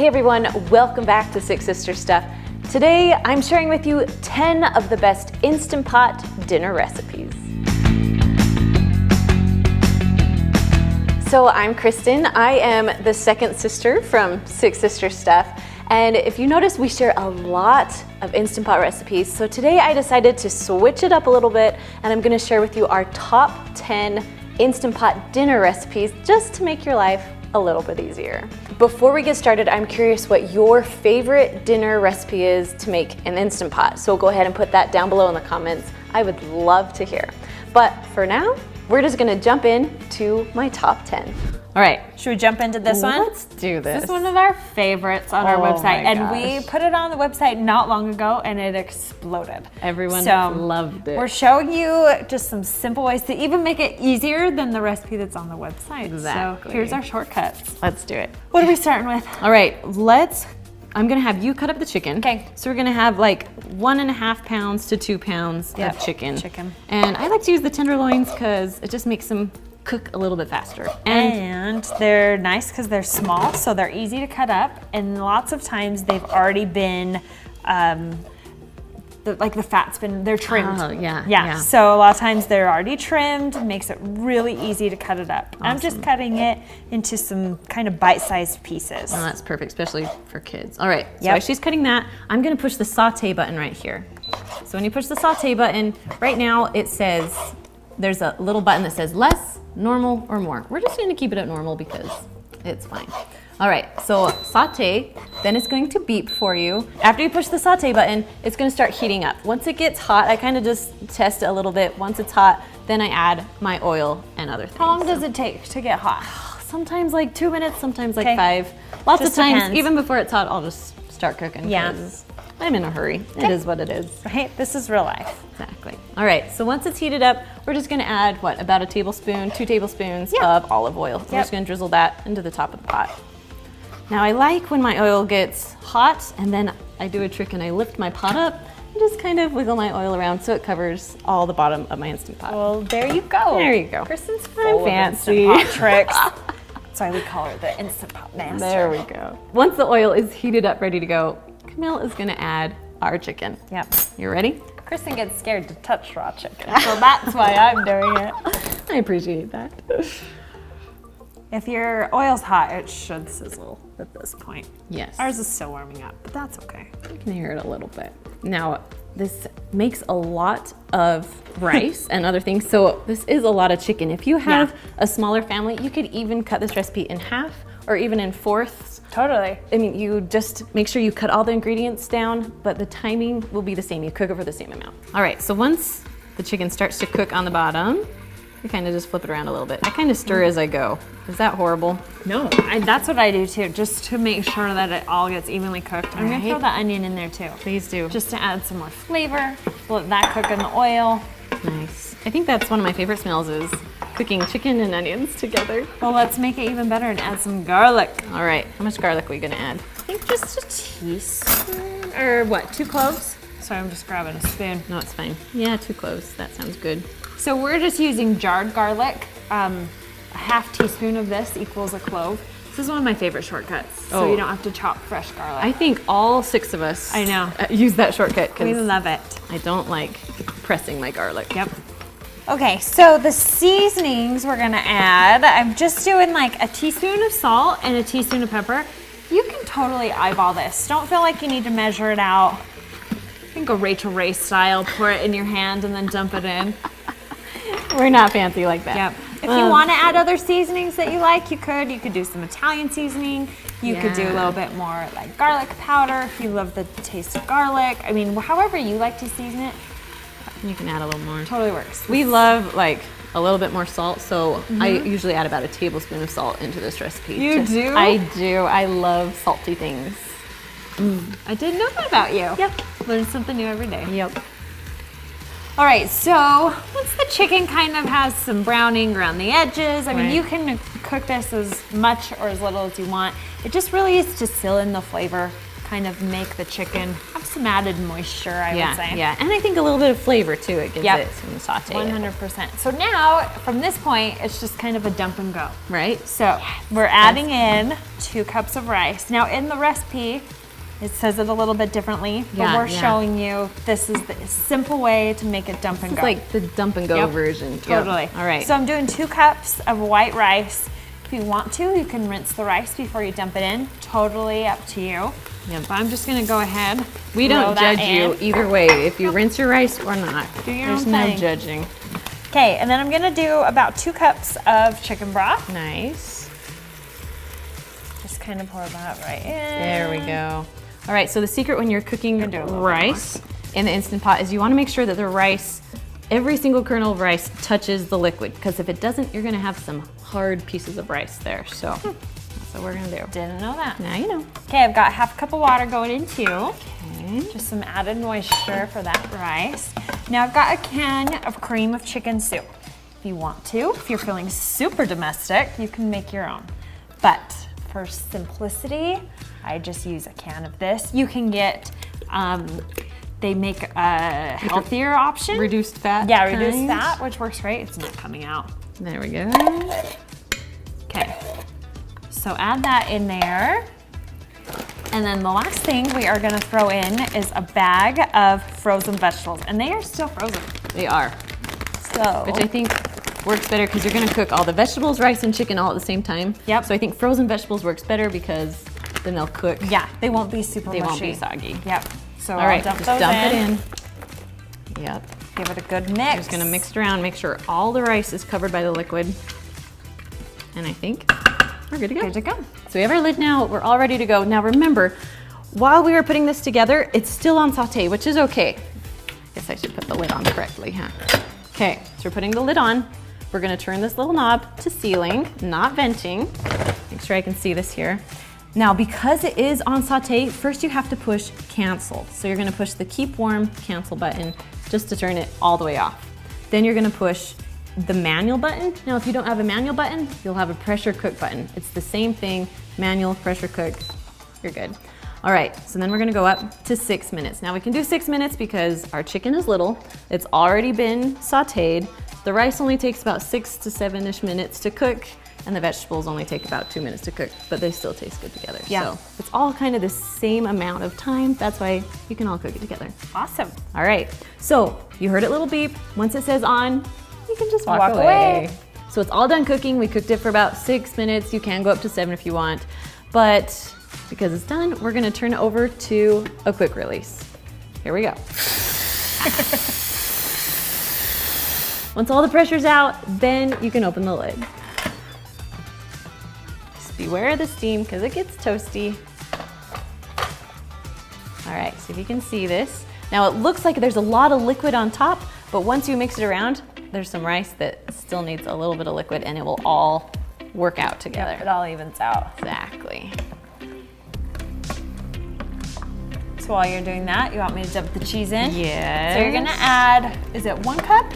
Hey everyone, welcome back to Six Sister Stuff. Today I'm sharing with you 10 of the best Instant Pot dinner recipes. So I'm Kristen, I am the second sister from Six Sister Stuff. And if you notice, we share a lot of Instant Pot recipes. So today I decided to switch it up a little bit and I'm gonna share with you our top 10 Instant Pot dinner recipes just to make your life a little bit easier. Before we get started, I'm curious what your favorite dinner recipe is to make an Instant Pot. So go ahead and put that down below in the comments. I would love to hear. But for now, we're just gonna jump in to my top 10. All right, should we jump into this one? Let's do this. This is one of our favorites on our website, and gosh. we put it on the website not long ago, and it exploded. Everyone So, loved it. We're showing you just some simple ways to even make it easier than the recipe that's on the website. Exactly. So here's our shortcuts. Let's do it. What are we starting with? All right, I'm gonna have you cut up the chicken. Okay. So we're gonna have like 1.5 pounds to 2 pounds of chicken. And I like to use the tenderloins because it just makes them cook a little bit faster. And they're nice because they're small, so they're easy to cut up. And lots of times they've already been, the fat's they're trimmed. Oh, yeah. So a lot of times they're already trimmed, makes it really easy to cut it up. Awesome. I'm just cutting it into some kind of bite-sized pieces. Oh, that's perfect, especially for kids. All right, so Yep. as she's cutting that, I'm gonna push the saute button right here. So when you push the saute button, right now it says, there's a little button that says less, normal, or more. We're just gonna keep it at normal because it's fine. All right, so saute, then it's going to beep for you. After you push the saute button, it's gonna start heating up. Once it gets hot, I kind of just test it a little bit. Once it's hot, then I add my oil and other things. How long does it take to get hot? Sometimes like 2 minutes, sometimes like Okay. 5. Lots Just of times, depends. even before it's hot, I'll just start cooking. Yeah. 'Cause I'm in a hurry. It is what it is. Right? This is real life. Exactly. All right, so once it's heated up, we're just gonna add, about a tablespoon, 2 tablespoons Yep. of olive oil. We're just gonna drizzle that into the top of the pot. Now I like when my oil gets hot and then I do a trick and I lift my pot up and just kind of wiggle my oil around so it covers all the bottom of my Instant Pot. Well, there you go. There you go. Kristen's I'm full fancy. of Instant Pot tricks. That's why we call her the Instant Pot master. There we go. Once the oil is heated up, ready to go, Camille is gonna add our chicken. Yep. You ready? Kristen gets scared to touch raw chicken, so that's why I'm doing it. I appreciate that. If your oil's hot, it should sizzle at this point. Yes. Ours is still warming up, but that's okay. You can hear it a little bit. Now, this makes a lot of rice and other things, so this is a lot of chicken. If you have a smaller family, you could even cut this recipe in half or even in fourths. Totally. I mean, you just make sure you cut all the ingredients down, but the timing will be the same. You cook it for the same amount. All right, so once the chicken starts to cook on the bottom, you kind of just flip it around a little bit. I kind of stir as I go. Is that horrible? No, that's what I do too, just to make sure that it all gets evenly cooked. I'm gonna throw the onion in there too. Please do. Just to add some more flavor. Let that cook in the oil. Nice. I think that's one of my favorite smells is cooking chicken and onions together. Well, let's make it even better and add some garlic. All right, how much garlic are we gonna add? I think just a teaspoon, or what, 2 cloves? Sorry, I'm just grabbing a spoon. No, it's fine. Yeah, 2 cloves. That sounds good. So we're just using jarred garlic. A half teaspoon of this equals a clove. This is one of my favorite shortcuts, so you don't have to chop fresh garlic. I think all 6 of us I know. Use that shortcut We because love it. I don't like pressing my garlic. Yep. Okay, so the seasonings we're gonna add, I'm just doing like a teaspoon of salt and a teaspoon of pepper. You can totally eyeball this. Don't feel like you need to measure it out. You can go Rachel Ray style, pour it in your hand and then dump it in. We're not fancy like that. Yep. If you want to add other seasonings that you like, you could. You could do some Italian seasoning. You could do a little bit more like garlic powder if you love the taste of garlic. I mean, however you like to season it. You can add a little more. Totally works. We love like a little bit more salt, so I usually add about a tablespoon of salt into this recipe. You do? I do. I love salty things. I didn't know that about you. Yep. Learn something new every day. Yep. All right, so once the chicken kind of has some browning around the edges, I mean, you can cook this as much or as little as you want. It just really is to seal in the flavor, kind of make the chicken have some added moisture, I would say. Yeah, and I think a little bit of flavor too. It gives it some saute. 100%. So now, from this point, it's just kind of a dump and go. Right? So we're adding in 2 cups of rice. Now in the recipe, it says it a little bit differently, but we're showing you this is the simple way to make it dump and go. It's like the dump and go version. Totally. All right. So I'm doing 2 cups of white rice. If you want to, you can rinse the rice before you dump it in. Totally up to you. Yep. But I'm just gonna go ahead. We don't judge you either way, if you rinse your rice or not. Do your There's own no thing. judging. Okay, and then I'm gonna do about 2 cups of chicken broth. Nice. Just kind of pour that right in. There we go. All right, so the secret when you're cooking rice in the Instant Pot is you want to make sure that the rice, every single kernel of rice touches the liquid, because if it doesn't, you're going to have some hard pieces of rice there. So that's what we're going to do. Didn't know that. Now you know. Okay, I've got half a cup of water going in too. Okay. Just some added moisture for that rice. Now I've got a can of cream of chicken soup. If you want to, if you're feeling super domestic, you can make your own. But for simplicity, I just use a can of this. You can get, they make a healthier option. Reduced fat. Yeah, reduced fat, which works great. It's not coming out. There we go. Okay, so add that in there. And then the last thing we are gonna throw in is a bag of frozen vegetables, and they are still frozen. They are. So, Which I think works better because you're gonna cook all the vegetables, rice, and chicken all at the same time. Yep. So I think frozen vegetables works better because then they'll cook. yeah, they won't be super mushy. They won't be soggy. Yep. So All right, I'll just dump dump those it in. Yep. Give it a good mix. Just gonna mix it around, make sure all the rice is covered by the liquid. And I think we're good to go. Good to go. So we have our lid now, we're all ready to go. Now remember, while we were putting this together, it's still on saute, which is okay. Guess I should put the lid on correctly, huh? Okay, so we're putting the lid on. We're gonna turn this little knob to sealing, not venting. Make sure I can see this here. Now, because it is on saute, first you have to push cancel. So you're gonna push the keep warm cancel button just to turn it all the way off. Then you're gonna push the manual button. Now, if you don't have a manual button, you'll have a pressure cook button. It's the same thing, manual, pressure cook, you're good. All right, so then we're gonna go up to 6 minutes. Now we can do 6 minutes because our chicken is little, it's already been sauteed. The rice only takes about 6 to 7-ish minutes to cook, and the vegetables only take about 2 minutes to cook, but they still taste good together. Yeah. So it's all kind of the same amount of time. That's why you can all cook it together. Awesome. All right, so you heard it little beep. Once it says on, you can just walk away. So it's all done cooking. We cooked it for about 6 minutes. You can go up to 7 if you want, but because it's done, we're gonna turn it over to a quick release. Here we go. Once all the pressure's out, then you can open the lid. Just beware of the steam because it gets toasty. All right, so if you can see this. Now it looks like there's a lot of liquid on top, but once you mix it around, there's some rice that still needs a little bit of liquid and it will all work out together. Yep, it all evens out. Exactly. So while you're doing that, you want me to dump the cheese in? Yes. So you're gonna add, is it 1 cup?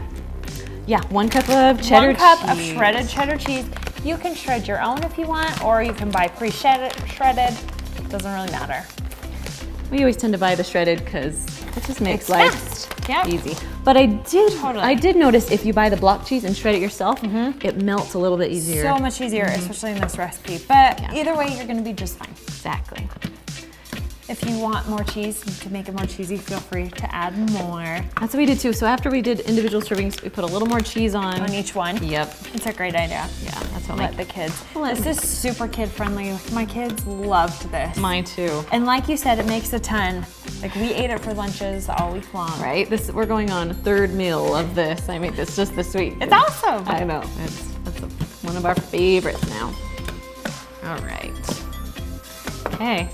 Yeah, 1 cup of cheddar 1 cup of cheese. shredded cheddar cheese. You can shred your own if you want, or you can buy pre-shredded. Doesn't really matter. We always tend to buy the shredded because it just makes It's life fast. Yep. easy. But I did notice if you buy the block cheese and shred it yourself, it melts a little bit easier. So much easier, especially in this recipe. But either way, you're gonna be just fine. Exactly. If you want more cheese, to make it more cheesy, feel free to add more. That's what we did too. So after we did individual servings, we put a little more cheese on each one. Yep. It's a great idea. Yeah, that's what Let the kids. Let This is super kid friendly. My kids loved this. Mine too. And like you said, it makes a ton. Like we ate it for lunches all week long. Right? We're going on a 3rd meal of this. I made this just this week. It's awesome. I know. That's one of our favorites now. All right. Okay.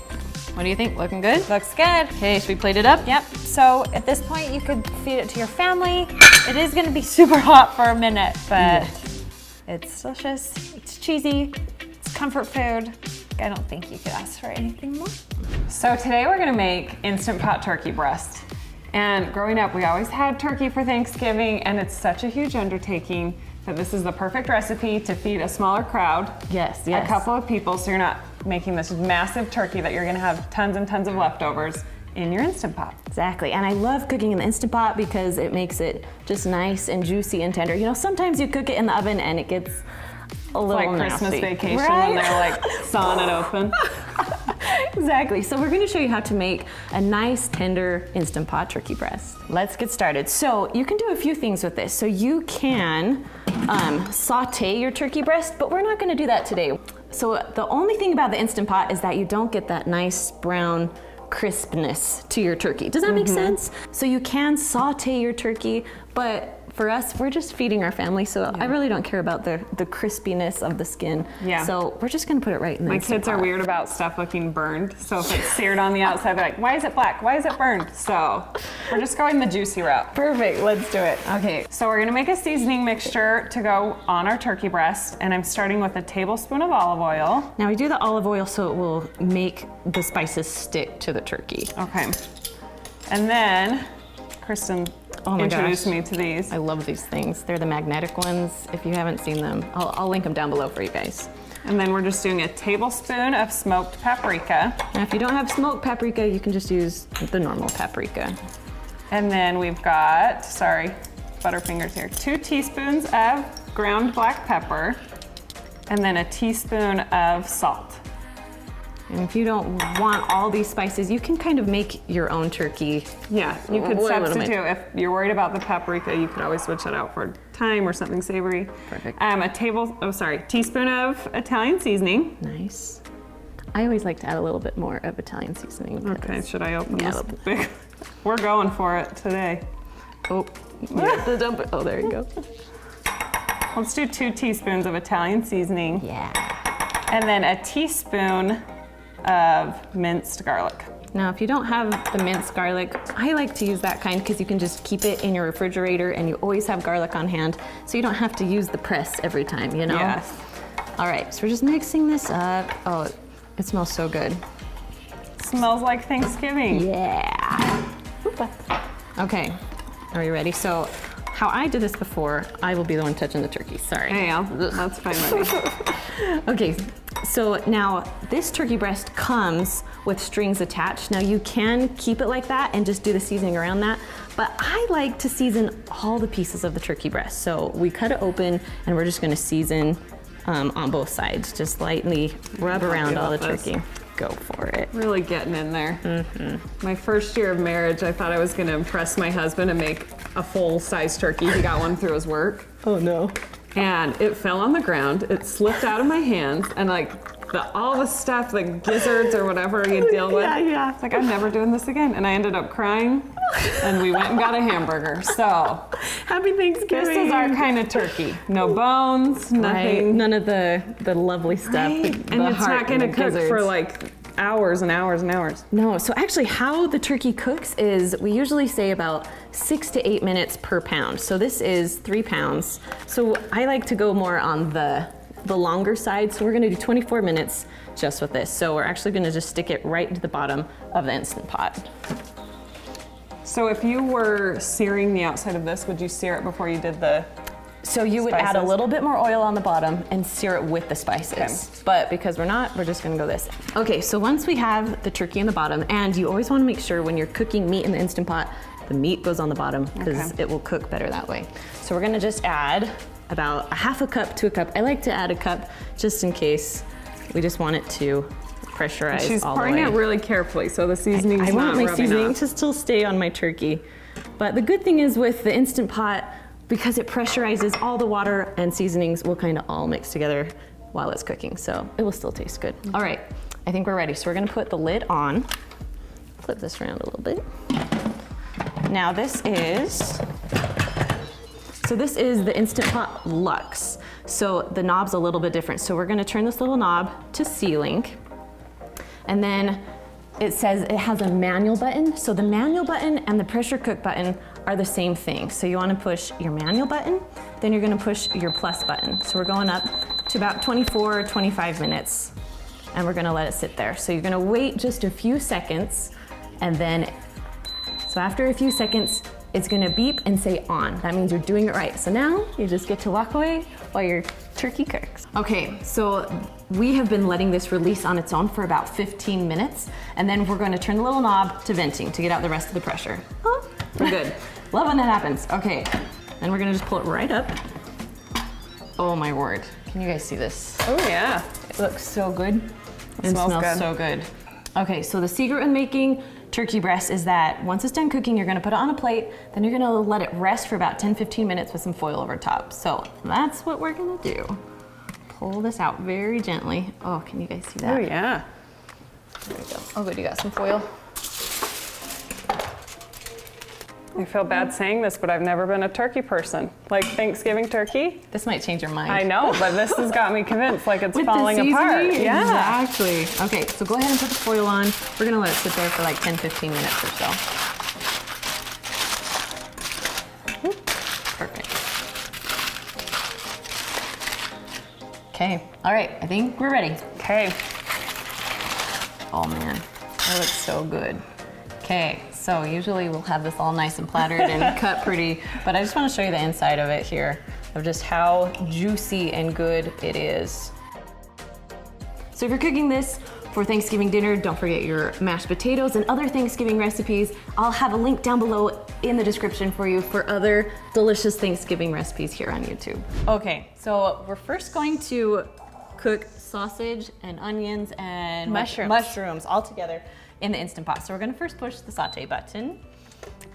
What do you think? Looking good? Looks good. Okay, should we plate it up? Yep. So at this point, you could feed it to your family. It is going to be super hot for a minute, but it's delicious. It's cheesy. It's comfort food. I don't think you could ask for anything more. So today we're gonna make Instant Pot turkey breast. And growing up, we always had turkey for Thanksgiving, and it's such a huge undertaking that this is the perfect recipe to feed a smaller crowd. Yes, A couple of people, so you're not making this massive turkey that you're gonna have tons and tons of leftovers in your Instant Pot. Exactly, and I love cooking in the Instant Pot because it makes it just nice and juicy and tender. You know, sometimes you cook it in the oven and it gets a little Like nasty. Christmas Vacation right? when they're like sawing it open. Exactly, so we're gonna show you how to make a nice, tender Instant Pot turkey breast. Let's get started. So you can do a few things with this. So you can saute your turkey breast, but we're not gonna do that today. So the only thing about the Instant Pot is that you don't get that nice brown crispness to your turkey. Does that make sense? So you can saute your turkey, but for us, we're just feeding our family, so I really don't care about the crispiness of the skin. Yeah. So we're just gonna put it right in the My Instant kids are Pot. weird about stuff looking burned, so if it's seared on the outside, they're like, why is it black? Why is it burned? So we're just going the juicy route. Perfect, let's do it. Okay, so we're gonna make a seasoning mixture to go on our turkey breast, and I'm starting with a tablespoon of olive oil. Now we do the olive oil so it will make the spices stick to the turkey. Okay, and then Kristen introduced me to these. I love these things. They're the magnetic ones. If you haven't seen them, I'll link them down below for you guys. And then we're just doing a tablespoon of smoked paprika. Now if you don't have smoked paprika, you can just use the normal paprika. And then we've got, sorry, Butterfingers here, 2 teaspoons of ground black pepper, and then a teaspoon of salt. And if you don't want all these spices, you can kind of make your own turkey. Yeah, you could What am I- substitute. If you're worried about the paprika, you could always switch that out for thyme or something savory. Perfect. Teaspoon of Italian seasoning. Nice. I always like to add a little bit more of Italian seasoning. Okay, should I open Yeah, this big? We're going for it today. Oh, you have to dump it. Oh, there you go. Let's do 2 teaspoons of Italian seasoning. Yeah. And then a teaspoon of minced garlic. Now, if you don't have the minced garlic, I like to use that kind because you can just keep it in your refrigerator and you always have garlic on hand, so you don't have to use the press every time, you know? Yes. All right, so we're just mixing this up. Oh, it smells so good. Smells like Thanksgiving. Yeah. Okay, are you ready? So, how I did this before, I will be the one touching the turkey. Sorry. Yeah, that's fine with me. Okay, so now this turkey breast comes with strings attached. Now you can keep it like that and just do the seasoning around that, but I like to season all the pieces of the turkey breast. So we cut it open and we're just gonna season on both sides. Just lightly rub around all the turkey. Go for it. Really getting in there. My first year of marriage, I thought I was gonna impress my husband and make a full-size turkey. He got one through his work. Oh no. And it fell on the ground, it slipped out of my hands, and like all the stuff, like gizzards or whatever you deal with. Yeah. It's like, I'm never doing this again. And I ended up crying, and we went and got a hamburger. So Happy Thanksgiving. this is our kind of turkey. No bones, Right. nothing. None of the lovely stuff. Right? the And it's heart not gonna the cook gizzards. for like hours and hours and hours. No, so actually how the turkey cooks is we usually say about 6 to 8 minutes per pound. So this is 3 pounds. So I like to go more on the longer side. So we're gonna do 24 minutes just with this. So we're actually gonna just stick it right into the bottom of the Instant Pot. So if you were searing the outside of this, would you sear it before you did the So you would add a spices? little bit more oil on the bottom and sear it with the spices. Okay. But because we're not, we're just gonna go this. Okay, so once we have the turkey in the bottom, and you always wanna make sure when you're cooking meat in the Instant Pot, the meat goes on the bottom because Okay. it will cook better that way. So we're gonna just add about a half a cup to a cup. I like to add a cup just in case we just want it to pressurize She's all the pouring way. it really carefully, so the seasoning's I want not my rubbing seasoning off. to still stay on my turkey. But the good thing is with the Instant Pot, because it pressurizes, all the water and seasonings will kind of all mix together while it's cooking. So it will still taste good. All right, I think we're ready. So we're gonna put the lid on. Flip this around a little bit. Now this is the Instant Pot Luxe. So the knob's a little bit different. So we're gonna turn this little knob to C-Link. And then it says it has a manual button. So the manual button and the pressure cook button are the same thing. So you wanna push your manual button, then you're gonna push your plus button. So we're going up to about 24, 25 minutes, and we're gonna let it sit there. So you're gonna wait just a few seconds, and then, so after a few seconds, it's gonna beep and say on. That means you're doing it right. So now you just get to walk away while your turkey cooks. Okay, so we have been letting this release on its own for about 15 minutes, and then we're going to turn the little knob to venting to get out the rest of the pressure. Oh, we're good. Love when that happens. Okay, then we're gonna just pull it right up. Oh my word. Can you guys see this? Oh yeah. It looks so good. It smells smells good. so good. Okay, so the secret in making turkey breast is that once it's done cooking, you're gonna put it on a plate, then you're gonna let it rest for about 10-15 minutes with some foil over top. So that's what we're gonna do. Pull this out very gently. Oh, can you guys see that? Oh yeah. There we go. Oh good, you got some foil. I feel bad saying this, but I've never been a turkey person. Like Thanksgiving turkey. This might change your mind. I know, but this has got me convinced like it's With the falling apart. seasoning? Yeah. Exactly. Okay, so go ahead and put the foil on. We're gonna let it sit there for like 10-15 minutes or so. Perfect. Okay, all right, I think we're ready. Okay. Oh man, that looks so good. Okay, so usually we'll have this all nice and plattered and cut pretty, but I just want to show you the inside of it here, of just how juicy and good it is. So if you're cooking this for Thanksgiving dinner, don't forget your mashed potatoes and other Thanksgiving recipes. I'll have a link down below in the description for you for other delicious Thanksgiving recipes here on YouTube. Okay, so we're first going to cook sausage and onions and mushrooms all together in the Instant Pot. So we're gonna first push the saute button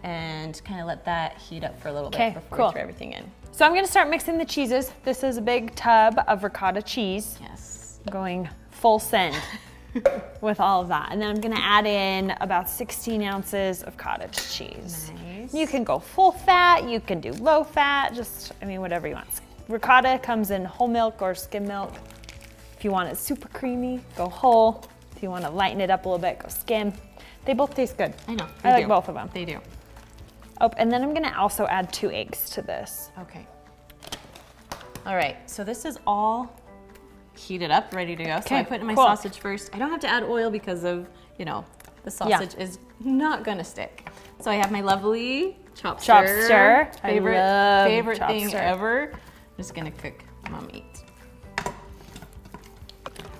and kind of let that heat up for a little bit before we throw everything in. So I'm gonna start mixing the cheeses. This is a big tub of ricotta cheese. Yes. Going full send with all of that. And then I'm gonna add in about 16 ounces of cottage cheese. Nice. You can go full fat, you can do low fat, just, I mean, whatever you want. Ricotta comes in whole milk or skim milk. If you want it super creamy, go whole. If you want to lighten it up a little bit, go skim. They both taste good. I know. I like both of them. They do. Oh, and then I'm gonna also add 2 eggs to this. Okay. All right, so this is all heated up, ready to go. So I put in my sausage first. I don't have to add oil because of, you know, the sausage is not gonna stick. So I have my lovely chop stir. Favorite thing ever. I'm just gonna cook my meat.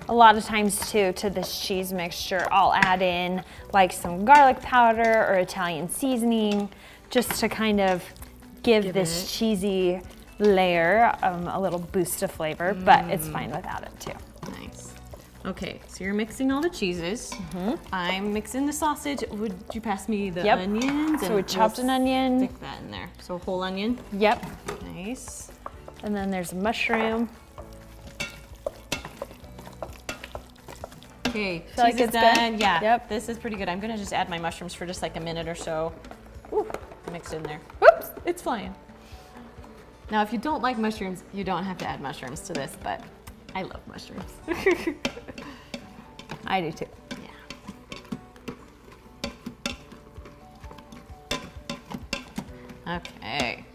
A lot of times too, to this cheese mixture, I'll add in like some garlic powder or Italian seasoning, just to kind of give this cheesy layer a little boost of flavor, but it's fine without it too. Nice. Okay, so you're mixing all the cheeses. I'm mixing the sausage. Would you pass me the onions? So we chopped an onion. Stick that in there. So whole onion. Yep. Nice. And then there's a mushroom. Okay, Feel like it's done. good? Yeah. Yep. This is pretty good. I'm gonna just add my mushrooms for just like a minute or so. Ooh, mixed in there. Whoops, it's flying. Now, if you don't like mushrooms, you don't have to add mushrooms to this, but I love mushrooms. I do too. Yeah. Okay.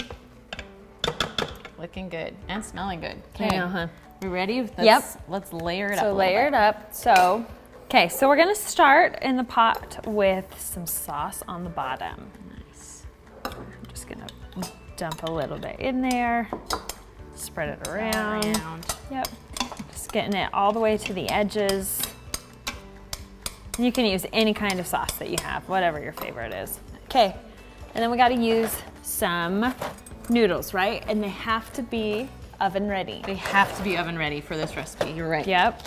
Looking good and smelling good. I know, huh? We ready? Let's layer it up. So layer it up. So, okay, so we're gonna start in the pot with some sauce on the bottom. Nice. I'm just gonna dump a little bit in there, spread it around. Yep. Just getting it all the way to the edges. You can use any kind of sauce that you have, whatever your favorite is. Okay, and then we gotta use some noodles, right? And they have to be oven ready. They have to be oven ready for this recipe. You're right. Yep.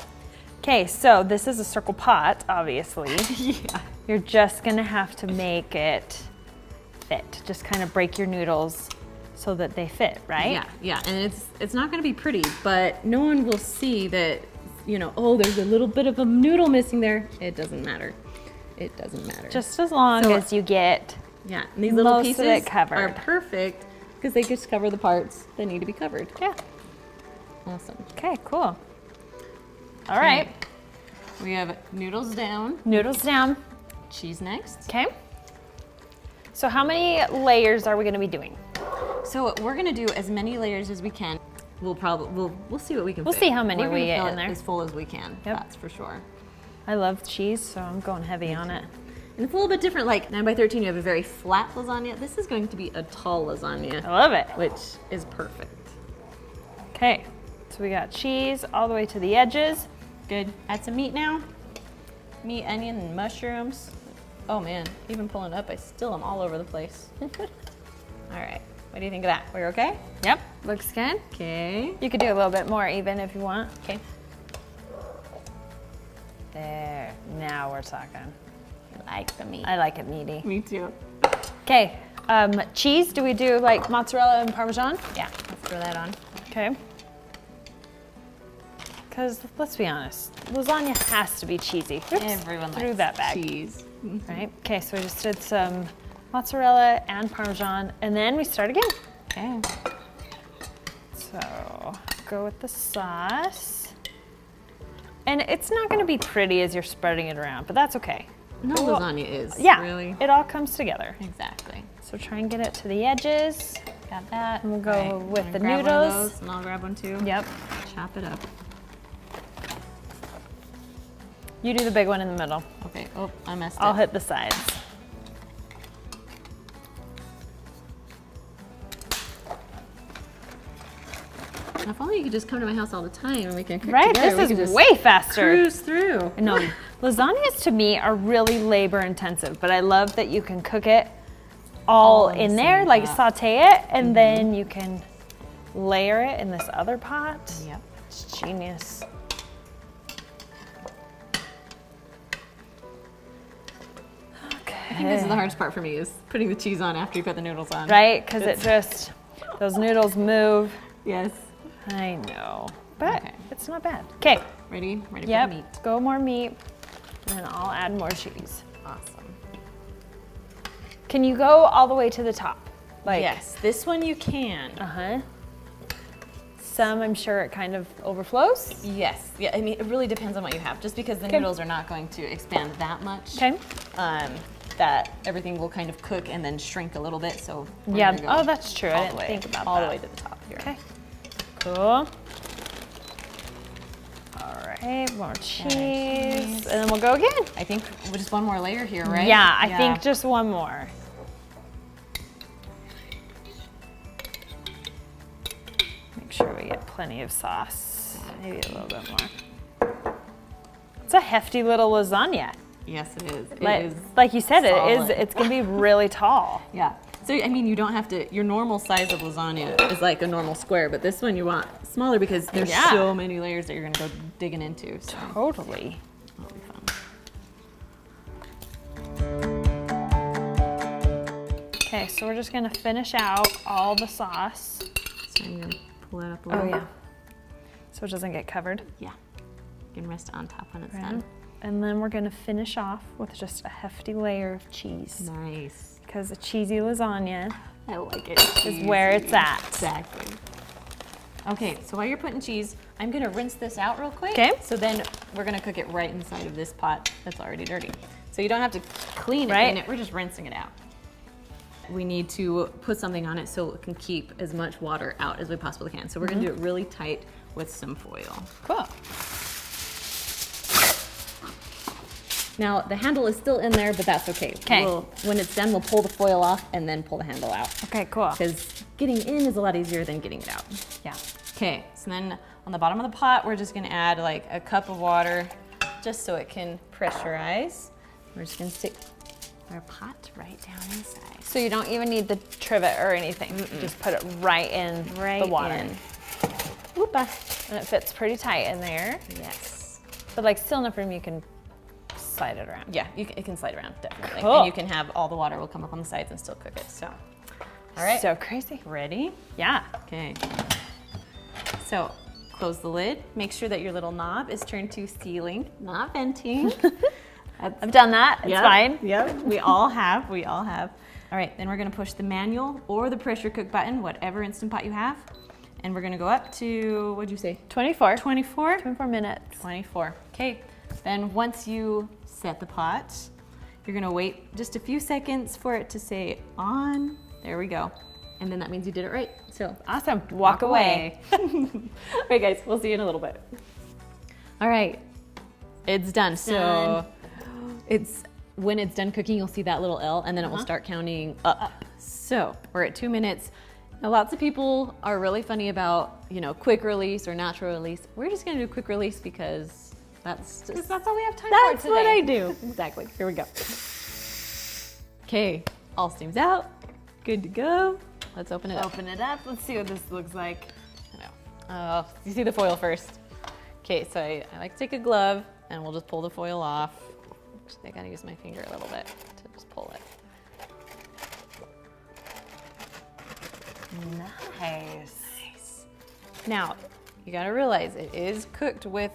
Okay, so this is a circle pot, obviously. Yeah. You're just gonna have to make it fit. Just kind of break your noodles so that they fit, right? Yeah, yeah, and it's not gonna be pretty, but no one will see that, you know, oh, there's a little bit of a noodle missing there. It doesn't matter. It doesn't matter. Just as long as you get and these little most pieces of it covered. are perfect because they just cover the parts that need to be covered. Yeah. Awesome. Okay, cool. All right. We have noodles down. Noodles down. Cheese next. Okay. So how many layers are we gonna be doing? So we're gonna do as many layers as we can. We'll see what we can fit. We'll see how many we're we gonna get fill in it there. as full as we can. Yep. That's for sure. I love cheese, so I'm going heavy on it. And it's a little bit different, like 9x13, you have a very flat lasagna. This is going to be a tall lasagna, I love it. which is perfect. Okay, so we got cheese all the way to the edges. good. Add some meat now. Meat, onion, and mushrooms. Oh man, even pulling it up, I still am all over the place. All right, what do you think of that? We're okay? Yep, looks good. Okay. You could do a little bit more even if you want. Okay. There, now we're talking. I like the meat. I like it meaty. Me too. Okay, cheese, do we do like mozzarella and Parmesan? Yeah, let's throw that on. Okay. Because let's be honest, lasagna has to be cheesy. Oops, Everyone threw likes that back. cheese. Right, okay, so we just did some mozzarella and Parmesan, and then we start again. Okay. So go with the sauce. And it's not gonna be pretty as you're spreading it around, but that's okay. No lasagna is, Yeah, really. it all comes together. Exactly. So try and get it to the edges. Got that. And we'll go All right, with I'm the gonna grab one of noodles. those, and I'll grab one too. Yep. Chop it up. You do the big one in the middle. Okay. Oh, I messed I'll up. hit the sides. If only you could just come to my house all the time and we can cook Right, together. We this could is just way faster. cruise through. No, lasagnas to me are really labor intensive, but I love that you can cook it all in the in there, same like pot. saute it, and then you can layer it in this other pot. Yep. It's genius. I think this is the hardest part for me is putting the cheese on after you put the noodles on. Right, because it just, those noodles move. Yes. I know, but Okay. it's not bad. Okay, Ready? Ready yep, for the meat. go more meat, and then I'll add more cheese. Awesome. Can you go all the way to the top? Like, Yes, this one you can. Uh-huh. Some, I'm sure it kind of overflows. Yes. Yeah, I mean, it really depends on what you have. Just because the Okay. noodles are not going to expand that much. Okay. That everything will kind of cook and then shrink a little bit. So we're Yeah, gonna go oh, that's true. I all didn't the way, think about all that. the way to the top here. Okay. Cool. All right, more cheese. cheese. And then we'll go again. I think just one more layer here, right? Yeah, I think just one more. Make sure we get plenty of sauce. Maybe a little bit more. It's a hefty little lasagna. Yes, it is. It Like, is. like you said, solid. it's gonna be really tall. Yeah. So, I mean, you don't have to, your normal size of lasagna is like a normal square, but this one you want smaller because there's Yeah. so many layers that you're gonna go digging into. So Totally. that'll be fun. Okay, so we're just gonna finish out all the sauce. So I'm gonna pull that up a little. So it doesn't get covered. Yeah. You can rest it on top when it's Right. done. And then we're gonna finish off with just a hefty layer of cheese. Nice. Because a cheesy lasagna I like it. is where it's at. Exactly. Okay, so while you're putting cheese, I'm gonna rinse this out real quick. Okay. So then we're gonna cook it right inside of this pot that's already dirty. So you don't have to clean it, Right. in it, we're just rinsing it out. We need to put something on it so it can keep as much water out as we possibly can. So we're gonna do it really tight with some foil. Cool. Now the handle is still in there, but that's okay. 'Kay. When it's done, we'll pull the foil off and then pull the handle out. Okay, cool. Because getting in is a lot easier than getting it out. Yeah. Okay, so then on the bottom of the pot, we're just gonna add like a cup of water just so it can pressurize. We're just gonna stick our pot right down inside. So you don't even need the trivet or anything. Just put it right in the water. in. Whoopa. And it fits pretty tight in there. Yes. But like still enough room you can slide it around. Yeah, it can slide around, definitely. Cool. And you can have all the water will come up on the sides and still cook it, so. All right, So crazy. ready? Yeah. Okay. So close the lid. Make sure that your little knob is turned to sealing, not venting. I've done that. It's fine. Yep. We all have. We all have. All right. Then we're gonna push the manual or the pressure cook button, whatever Instant Pot you have, and we're gonna go up to, what'd you say? 24. 24. 24 minutes. 24. Okay. Then once you set the pot, you're gonna wait just a few seconds for it to say on. There we go. And then that means you did it right. So Awesome. Walk away. All right, guys, we'll see you in a little bit. All right, it's done. So it's when it's done cooking, you'll see that little L, and then it will start counting up. So we're at 2 minutes. Now, lots of people are really funny about, quick release or natural release. We're just gonna do quick release because That's Because that's all we have time That's for today. what I do. Exactly. Here we go. Okay, all steam's out. Good to go. Let's open it up. Open it up. Let's see what this looks like. I know. You see the foil first. Okay, so I like to take a glove and we'll just pull the foil off. I gotta use my finger a little bit to just pull it. Nice. Now, you gotta realize it is cooked with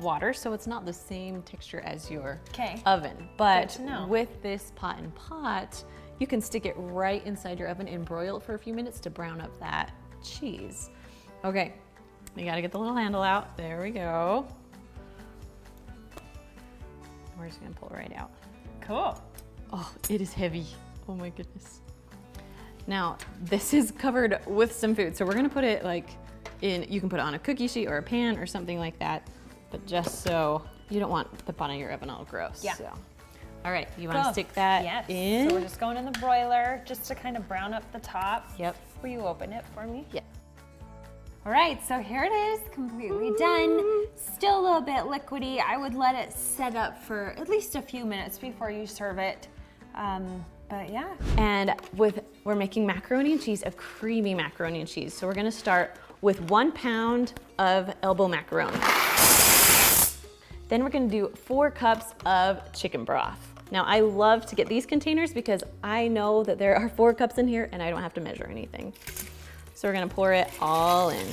water, so it's not the same texture as your oven. But to know. with this pot and pot, you can stick it right inside your oven and broil it for a few minutes to brown up that cheese. Okay, you gotta get the little handle out. There we go. We're just gonna pull it right out. Cool. Oh, it is heavy. Oh my goodness. Now, this is covered with some food, so we're gonna put it like you can put it on a cookie sheet or a pan or something like that, but just so you don't want the bottom of your oven all gross. Yeah. So. All right, you wanna stick that in? So we're just going in the broiler just to kind of brown up the top. Yep. Will you open it for me? Yeah. All right, so here it is, completely done. Still a little bit liquidy. I would let it set up for at least a few minutes before you serve it. But yeah. And we're making macaroni and cheese, a creamy macaroni and cheese. So we're gonna start with 1 pound of elbow macaroni. Then we're gonna do 4 cups of chicken broth. Now I love to get these containers because I know that there are 4 cups in here and I don't have to measure anything. So we're gonna pour it all in.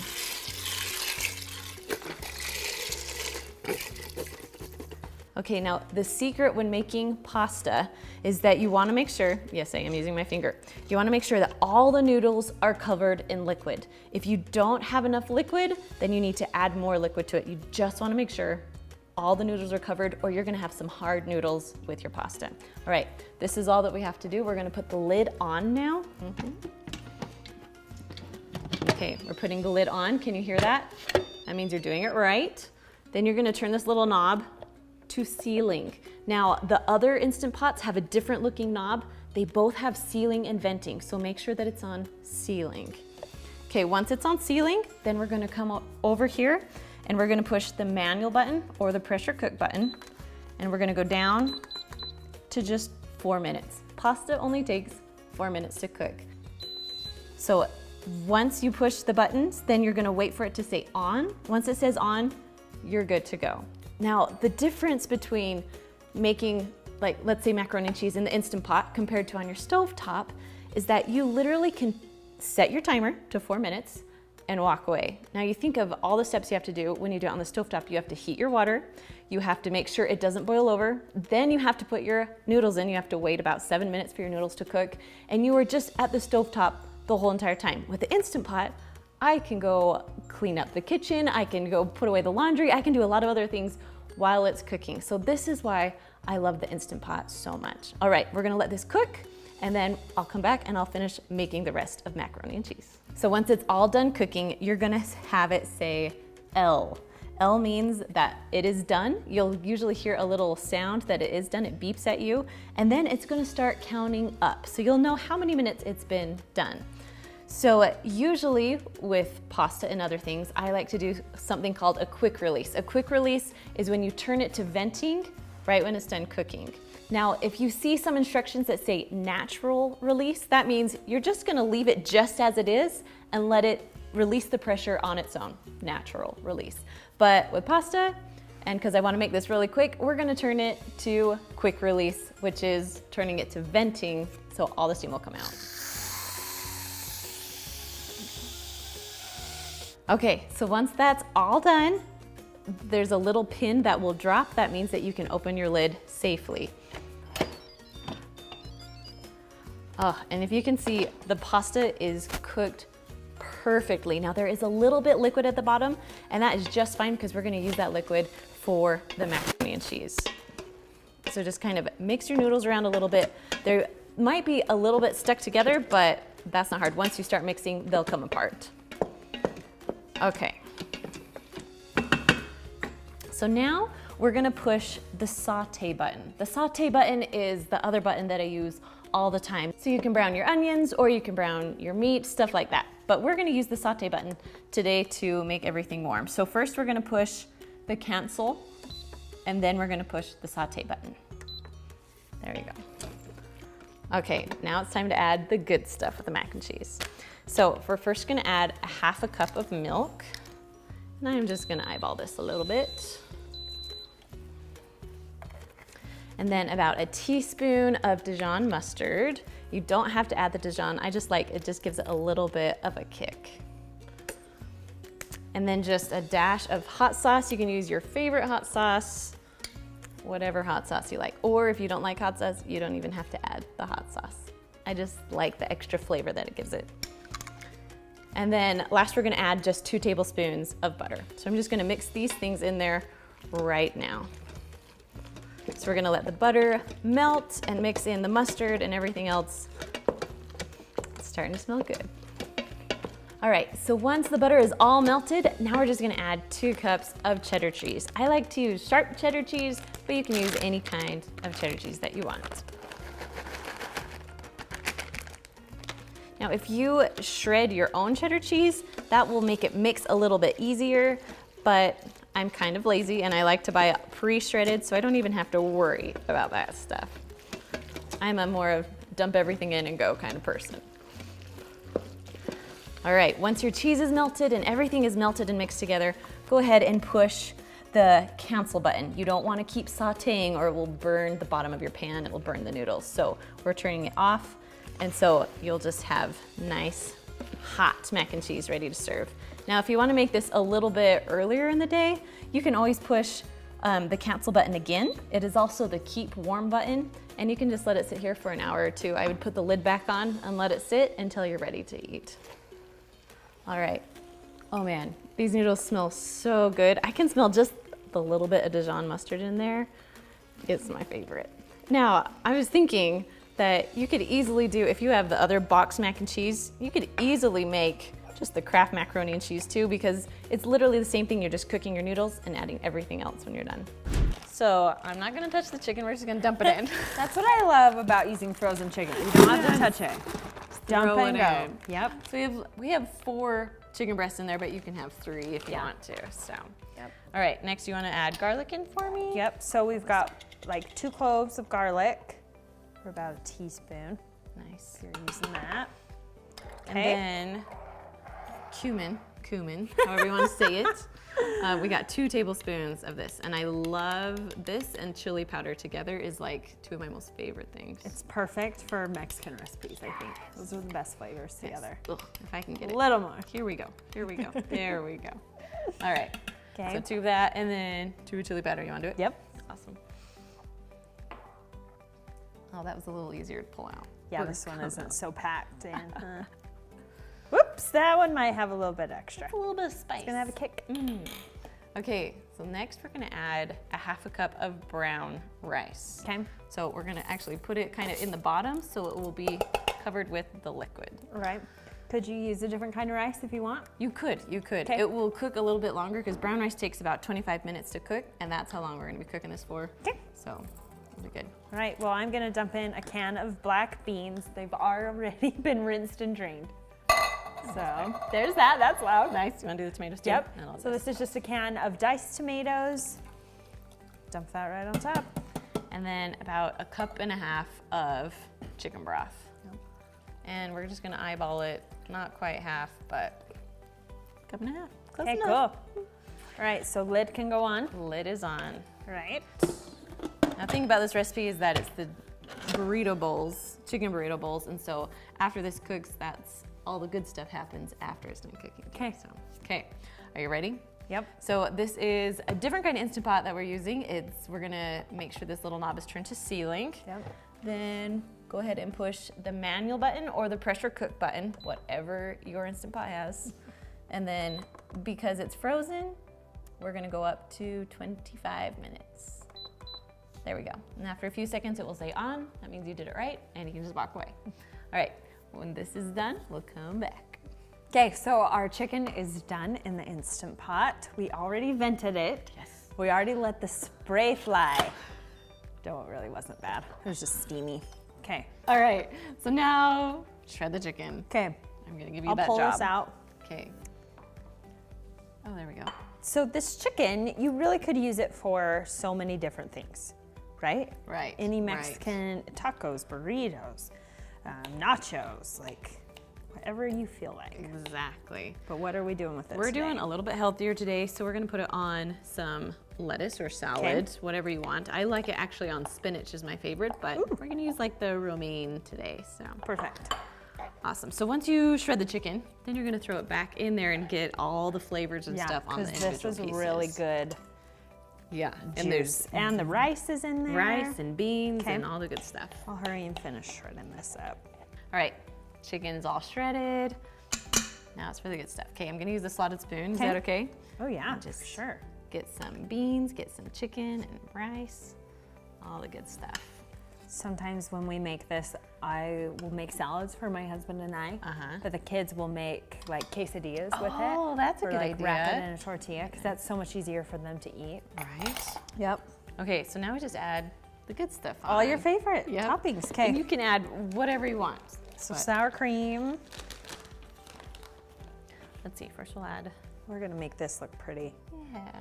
Okay, now the secret when making pasta is that you wanna make sure, yes, I am using my finger, you wanna make sure that all the noodles are covered in liquid. If you don't have enough liquid, then you need to add more liquid to it. You just wanna make sure all the noodles are covered or you're gonna have some hard noodles with your pasta. All right, this is all that we have to do. We're gonna put the lid on now. Okay, we're putting the lid on. Can you hear that? That means you're doing it right. Then you're gonna turn this little knob to sealing. Now, the other Instant Pots have a different looking knob. They both have sealing and venting, so make sure that it's on sealing. Okay, once it's on sealing, then we're gonna come over here and we're gonna push the manual button or the pressure cook button, and we're gonna go down to just 4 minutes. Pasta only takes 4 minutes to cook. So once you push the buttons, then you're gonna wait for it to say on. Once it says on, you're good to go. Now, the difference between making, like, let's say macaroni and cheese in the Instant Pot compared to on your stovetop is that you literally can set your timer to 4 minutes and walk away. Now you think of all the steps you have to do when you do it on the stovetop. You have to heat your water, you have to make sure it doesn't boil over, then you have to put your noodles in, you have to wait about 7 minutes for your noodles to cook, and you are just at the stovetop the whole entire time. With the Instant Pot, I can go clean up the kitchen, I can go put away the laundry, I can do a lot of other things while it's cooking. So this is why I love the Instant Pot so much. All right, we're gonna let this cook and then I'll come back and I'll finish making the rest of macaroni and cheese. So once it's all done cooking, you're gonna have it say L. L means that it is done. You'll usually hear a little sound that it is done, it beeps at you, and then it's gonna start counting up. So you'll know how many minutes it's been done. So usually with pasta and other things, I like to do something called a quick release. A quick release is when you turn it to venting right when it's done cooking. Now, if you see some instructions that say natural release, that means you're just gonna leave it just as it is and let it release the pressure on its own, natural release. But with pasta, and because I wanna make this really quick, we're gonna turn it to quick release, which is turning it to venting so all the steam will come out. Okay, so once that's all done, there's a little pin that will drop. That means that you can open your lid safely. Oh, and if you can see, the pasta is cooked perfectly. Now there is a little bit liquid at the bottom, and that is just fine because we're gonna use that liquid for the macaroni and cheese. So just kind of mix your noodles around a little bit. They might be a little bit stuck together, but that's not hard. Once you start mixing, they'll come apart. Okay. So now we're gonna push the saute button. The saute button is the other button that I use all the time. So you can brown your onions or you can brown your meat, stuff like that. But we're gonna use the saute button today to make everything warm. So first we're gonna push the cancel and then we're gonna push the saute button. There you go. Okay, now it's time to add the good stuff with the mac and cheese. So we're first gonna add a 1/2 cup of milk, and I'm just gonna eyeball this a little bit. And then about a teaspoon of Dijon mustard. You don't have to add the Dijon, I just like, it just gives it a little bit of a kick. And then just a dash of hot sauce. You can use your favorite hot sauce, whatever hot sauce you like. Or if you don't like hot sauce, you don't even have to add the hot sauce. I just like the extra flavor that it gives it. And then last we're gonna add just 2 tablespoons of butter. So I'm just gonna mix these things in there right now. So we're gonna let the butter melt and mix in the mustard and everything else. It's starting to smell good. All right, so once the butter is all melted, now we're just gonna add 2 cups of cheddar cheese. I like to use sharp cheddar cheese, but you can use any kind of cheddar cheese that you want. Now, if you shred your own cheddar cheese, that will make it mix a little bit easier, but I'm kind of lazy and I like to buy it pre-shredded, so I don't even have to worry about that stuff. I'm a more of dump everything in and go kind of person. All right, once your cheese is melted and everything is melted and mixed together, go ahead and push the cancel button. You don't want to keep sauteing or it will burn the bottom of your pan, it will burn the noodles. So we're turning it off, and so you'll just have nice hot mac and cheese ready to serve. Now, if you want to make this a little bit earlier in the day, you can always push the cancel button again. It is also the keep warm button, and you can just let it sit here for an hour or 2. I would put the lid back on and let it sit until you're ready to eat. All right. Oh man, these noodles smell so good. I can smell just the little bit of Dijon mustard in there. It's my favorite. Now, I was thinking that you could easily do, if you have the other box mac and cheese, you could easily make just the Kraft macaroni and cheese too, because it's literally the same thing. You're just cooking your noodles and adding everything else when you're done. So I'm not gonna touch the chicken, we're just gonna dump it in. That's what I love about using frozen chicken. You don't have to touch it. Just dump Throw and it go. in. Yep. So we have 4 chicken breasts in there, but you can have 3 if you want to, so. Yep. All right, next you wanna add garlic in for me? Yep, so we've got like 2 cloves of garlic, or about a teaspoon. Nice. If you're using that. And then cumin, however you want to say it. We got 2 tablespoons of this, and I love this and chili powder together is like 2 of my most favorite things. It's perfect for Mexican recipes, I think. Those are the best flavors together. Ugh, if I can get A it. little more. Here we go. There we go. All right. Okay. So 2 of that, and then 2 chili powder. You want to do it? Yep. Awesome. Oh, that was a little easier to pull out. Yeah, this one isn't so packed in. Whoops, that one might have a little bit extra. A little bit of spice. It's gonna have a kick. Okay, so next we're gonna add a 1/2 cup of brown rice. Okay. So we're gonna actually put it kind of in the bottom so it will be covered with the liquid. All right. Could you use a different kind of rice if you want? You could. Okay. It will cook a little bit longer because brown rice takes about 25 minutes to cook, and that's how long we're gonna be cooking this for. Okay. So it'll be good. All right, well, I'm gonna dump in a can of black beans. They've already been rinsed and drained. So there's that, that's loud. Nice, you wanna do the tomatoes too? Yep, And I'll so just- this is just a can of diced tomatoes. Dump that right on top. And then about 1.5 cups of chicken broth. And we're just gonna eyeball it, not quite half, but 1.5 cups. Close Okay, cool. enough. All right, so lid can go on. Lid is on. All right. Now, the thing about this recipe is that it's the burrito bowls, chicken burrito bowls, and so after this cooks, that's all the good stuff happens after it's done cooking. Okay. So, okay, are you ready? Yep. So this is a different kind of Instant Pot that we're using. We're gonna make sure this little knob is turned to sealing. Yep. Then go ahead and push the manual button or the pressure cook button, whatever your Instant Pot has. And then because it's frozen, we're gonna go up to 25 minutes. There we go. And after a few seconds, it will say on. That means you did it right, and you can just walk away. All right, when this is done, we'll come back. Okay, so our chicken is done in the Instant Pot. We already vented it. Yes. We already let the spray fly. Though it really wasn't bad. It was just steamy. Okay. All right, so now shred the chicken. Okay. I'm gonna give you I'll that pull job. this out. Okay. Oh, there we go. So this chicken, you really could use it for so many different things, right? Right. Any Mexican tacos, burritos, nachos, like whatever you feel like. Exactly. But what are we doing with it We're today? doing a little bit healthier today, so we're gonna put it on some lettuce or salad, whatever you want. I like it actually on spinach is my favorite, but we're gonna use like the romaine today, so. Perfect. Awesome. So once you shred the chicken, then you're gonna throw it back in there and get all the flavors and stuff on the because individual this is pieces. really good Yeah, and and the rice is in there. rice and beans and all the good stuff. I'll hurry and finish shredding this up. All right, chicken's all shredded. Now it's for the good stuff. Okay, I'm gonna use the slotted spoon. Is that okay? Oh yeah, Just for sure. get some beans, get some chicken and rice, all the good stuff. Sometimes when we make this, I will make salads for my husband and I, but the kids will make like quesadillas with it. Oh, that's a or good like idea. wrap it in a tortilla because that's so much easier for them to eat. Right. Yep. Okay, so now we just add the good stuff on. All your favorite Yep. toppings. And Okay. you can add whatever you want. So But sour cream. let's see, first we'll add, We're gonna make this look pretty. yeah,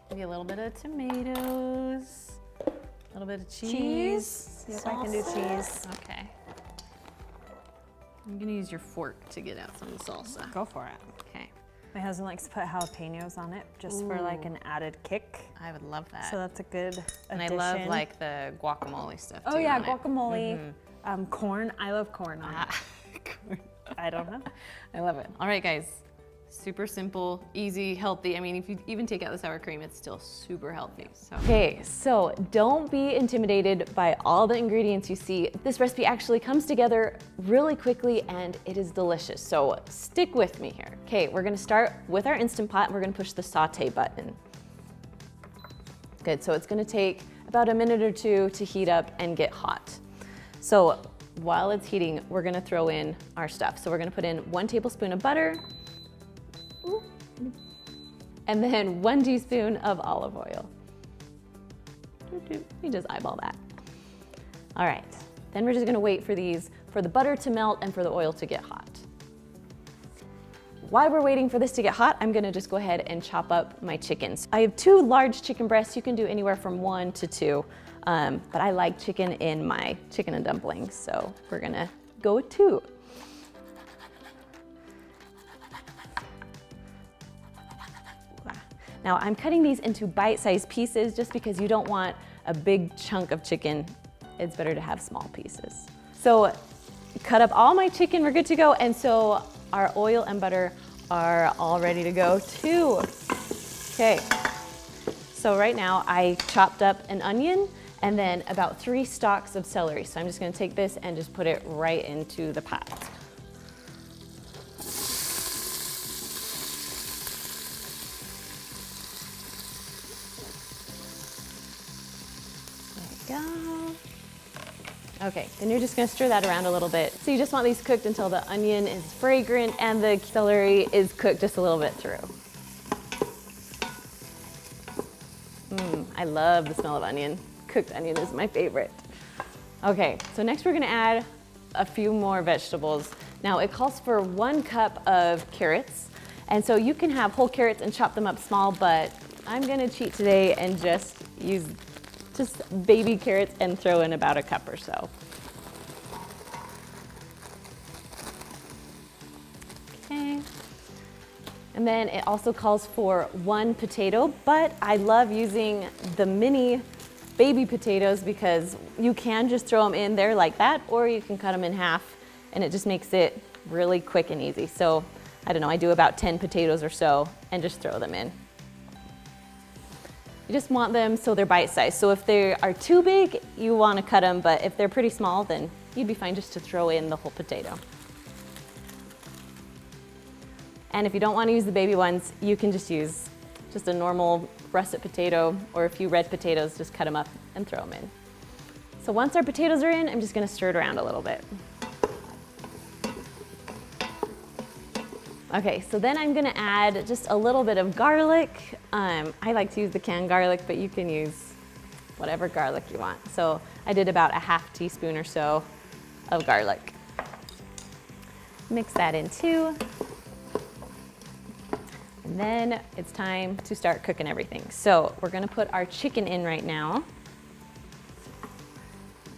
maybe a little bit of tomatoes, a little bit of cheese. Yep, I can do cheese. Okay. I'm gonna use your fork to get out some of the salsa. Go for it. Okay, My husband likes to put jalapenos on it just for like an added kick. I would love that. So that's a good addition. and I love like the guacamole stuff too. Oh yeah, on it. guacamole. Corn. I love corn on it. Corn. I don't know. I love it. All right, guys. Super simple, easy, healthy. I mean, if you even take out the sour cream, it's still super healthy. So. Okay, so don't be intimidated by all the ingredients you see. This recipe actually comes together really quickly and it is delicious. So stick with me here. Okay, we're gonna start with our Instant Pot and we're gonna push the saute button. Good, so it's gonna take about a minute or two to heat up and get hot. So while it's heating, we're gonna throw in our stuff. So we're gonna put in 1 tablespoon of butter, and then 1 teaspoon of olive oil. You just eyeball that. All right, then we're just gonna wait for the butter to melt and for the oil to get hot. While we're waiting for this to get hot, I'm gonna just go ahead and chop up my chickens. I have 2 large chicken breasts. You can do anywhere from 1 to 2, but I like chicken in my chicken and dumplings, so we're gonna go with 2. Now I'm cutting these into bite-sized pieces just because you don't want a big chunk of chicken. It's better to have small pieces. So cut up all my chicken, we're good to go. And so our oil and butter are all ready to go too. Okay, so right now I chopped up an onion and then about 3 stalks of celery. So I'm just gonna take this and just put it right into the pot. Go. Okay, then you're just gonna stir that around a little bit. So you just want these cooked until the onion is fragrant and the celery is cooked just a little bit through. I love the smell of onion. Cooked onion is my favorite. Okay, so next we're gonna add a few more vegetables. Now it calls for 1 cup of carrots. And so you can have whole carrots and chop them up small, but I'm gonna cheat today and just use baby carrots and throw in about a cup or so. Okay. And then it also calls for 1 potato, but I love using the mini baby potatoes because you can just throw them in there like that, or you can cut them in half and it just makes it really quick and easy. So I don't know, I do about 10 potatoes or so and just throw them in. You just want them so they're bite-sized. So if they are too big, you want to cut them, but if they're pretty small, then you'd be fine just to throw in the whole potato. And if you don't want to use the baby ones, you can just use just a normal russet potato or a few red potatoes, just cut them up and throw them in. So once our potatoes are in, I'm just going to stir it around a little bit. Okay, so then I'm gonna add just a little bit of garlic. I like to use the canned garlic, but you can use whatever garlic you want. So I did about a ½ teaspoon or so of garlic. Mix that in too. And And then it's time to start cooking everything. So we're gonna put our chicken in right now.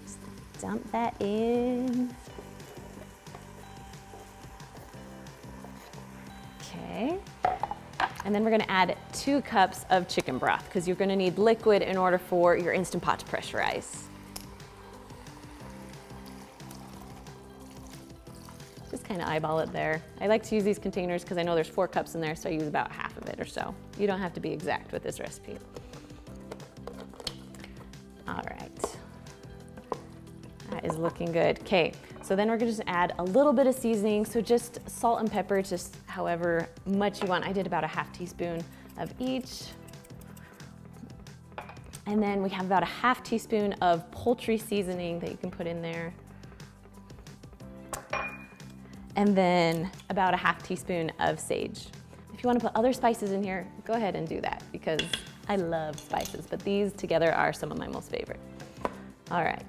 Just dump that in. Okay. And then we're gonna add 2 cups of chicken broth because you're gonna need liquid in order for your Instant Pot to pressurize. Just kind of eyeball it there. I like to use these containers because I know there's 4 cups in there, so I use about half of it or so. You don't have to be exact with this recipe. All right. That is looking good. Okay, so then we're gonna just add a little bit of seasoning. So just salt and pepper, just however much you want. I did about a half teaspoon of each. And then we have about a half teaspoon of poultry seasoning that you can put in there. And then about a half teaspoon of sage. If you want to put other spices in here, go ahead and do that because I love spices, but these together are some of my most favorite. All right.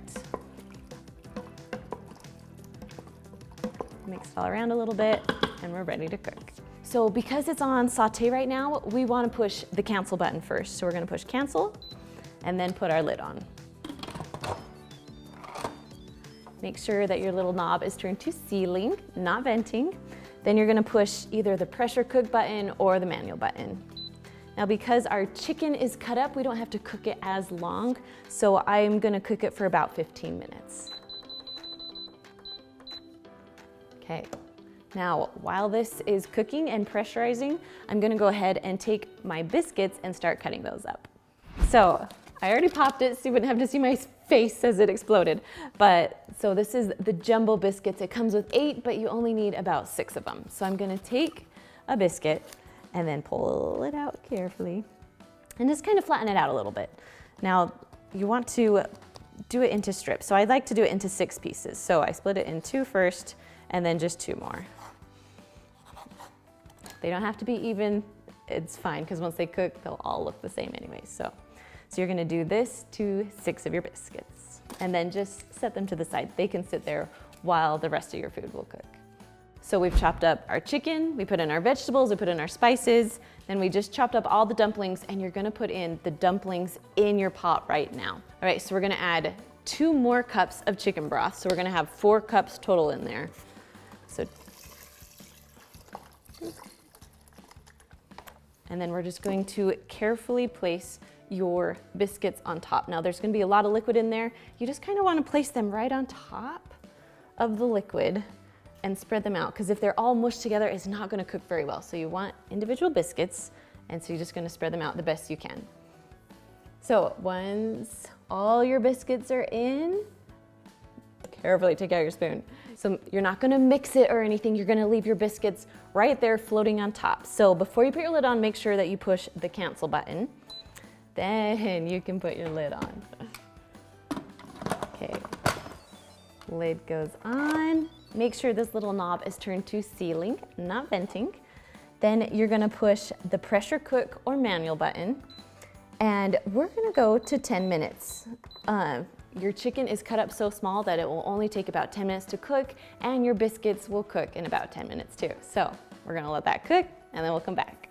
Mix it all around a little bit and we're ready to cook. So because it's on saute right now, we want to push the cancel button first. So we're going to push cancel and then put our lid on. Make sure that your little knob is turned to sealing, not venting. Then you're gonna push either the pressure cook button or the manual button. Now because our chicken is cut up, we don't have to cook it as long, so I'm gonna cook it for about 15 minutes. Okay, now while this is cooking and pressurizing, I'm gonna go ahead and take my biscuits and start cutting those up. So I already popped it so you wouldn't have to see my face as it exploded. So this is the jumbo biscuits. It comes with 8, but you only need about 6 of them. So I'm gonna take a biscuit and then pull it out carefully and just kind of flatten it out a little bit. Now you want to do it into strips. So I like to do it into 6 pieces. So I split it in 2 first and then just 2 more. They don't have to be even, it's fine because once they cook, they'll all look the same anyway. So you're gonna do this to 6 of your biscuits and then just set them to the side. They can sit there while the rest of your food will cook. So we've chopped up our chicken, we put in our vegetables, we put in our spices, then we just chopped up all the dumplings and you're gonna put in the dumplings in your pot right now. All right, so we're gonna add 2 more cups of chicken broth. So we're gonna have 4 cups total in there. So, and then we're just going to carefully place your biscuits on top. Now there's gonna be a lot of liquid in there. You just kind of wanna place them right on top of the liquid and spread them out because if they're all mushed together, it's not gonna cook very well. So you want individual biscuits and so you're just gonna spread them out the best you can. So once all your biscuits are in, carefully take out your spoon. So you're not gonna mix it or anything, you're gonna leave your biscuits right there floating on top. So before you put your lid on, make sure that you push the cancel button. Then you can put your lid on. Okay, lid goes on. Make sure this little knob is turned to sealing, not venting. Then you're gonna push the pressure cook or manual button and we're gonna go to 10 minutes. Your chicken is cut up so small that it will only take about 10 minutes to cook and your biscuits will cook in about 10 minutes too. So we're gonna let that cook and then we'll come back.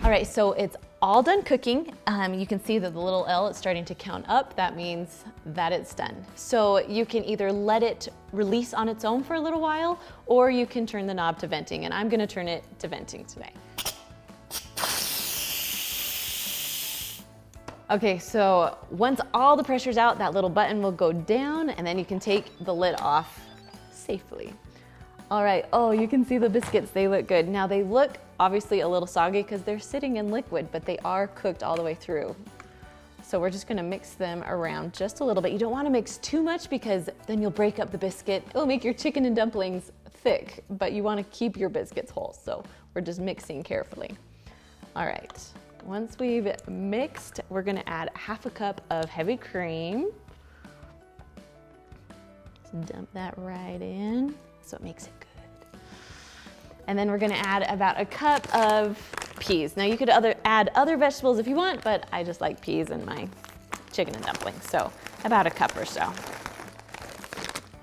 All right, so it's all done cooking. You can see that the little L is starting to count up. That means that it's done. So you can either let it release on its own for a little while, or you can turn the knob to venting, and I'm gonna turn it to venting today. Okay, so once all the pressure's out, that little button will go down, and then you can take the lid off safely. All right, oh, you can see the biscuits, they look good. Now they look obviously a little soggy because they're sitting in liquid, but they are cooked all the way through. So we're just gonna mix them around just a little bit. You don't wanna mix too much because then you'll break up the biscuit. It'll make your chicken and dumplings thick, but you wanna keep your biscuits whole. So we're just mixing carefully. All right, once we've mixed, we're gonna add 1/2 cup of heavy cream. Just dump that right in so it makes it good. And then we're gonna add about 1 cup of peas. Now you could add other vegetables if you want, but I just like peas in my chicken and dumplings, so about 1 cup or so.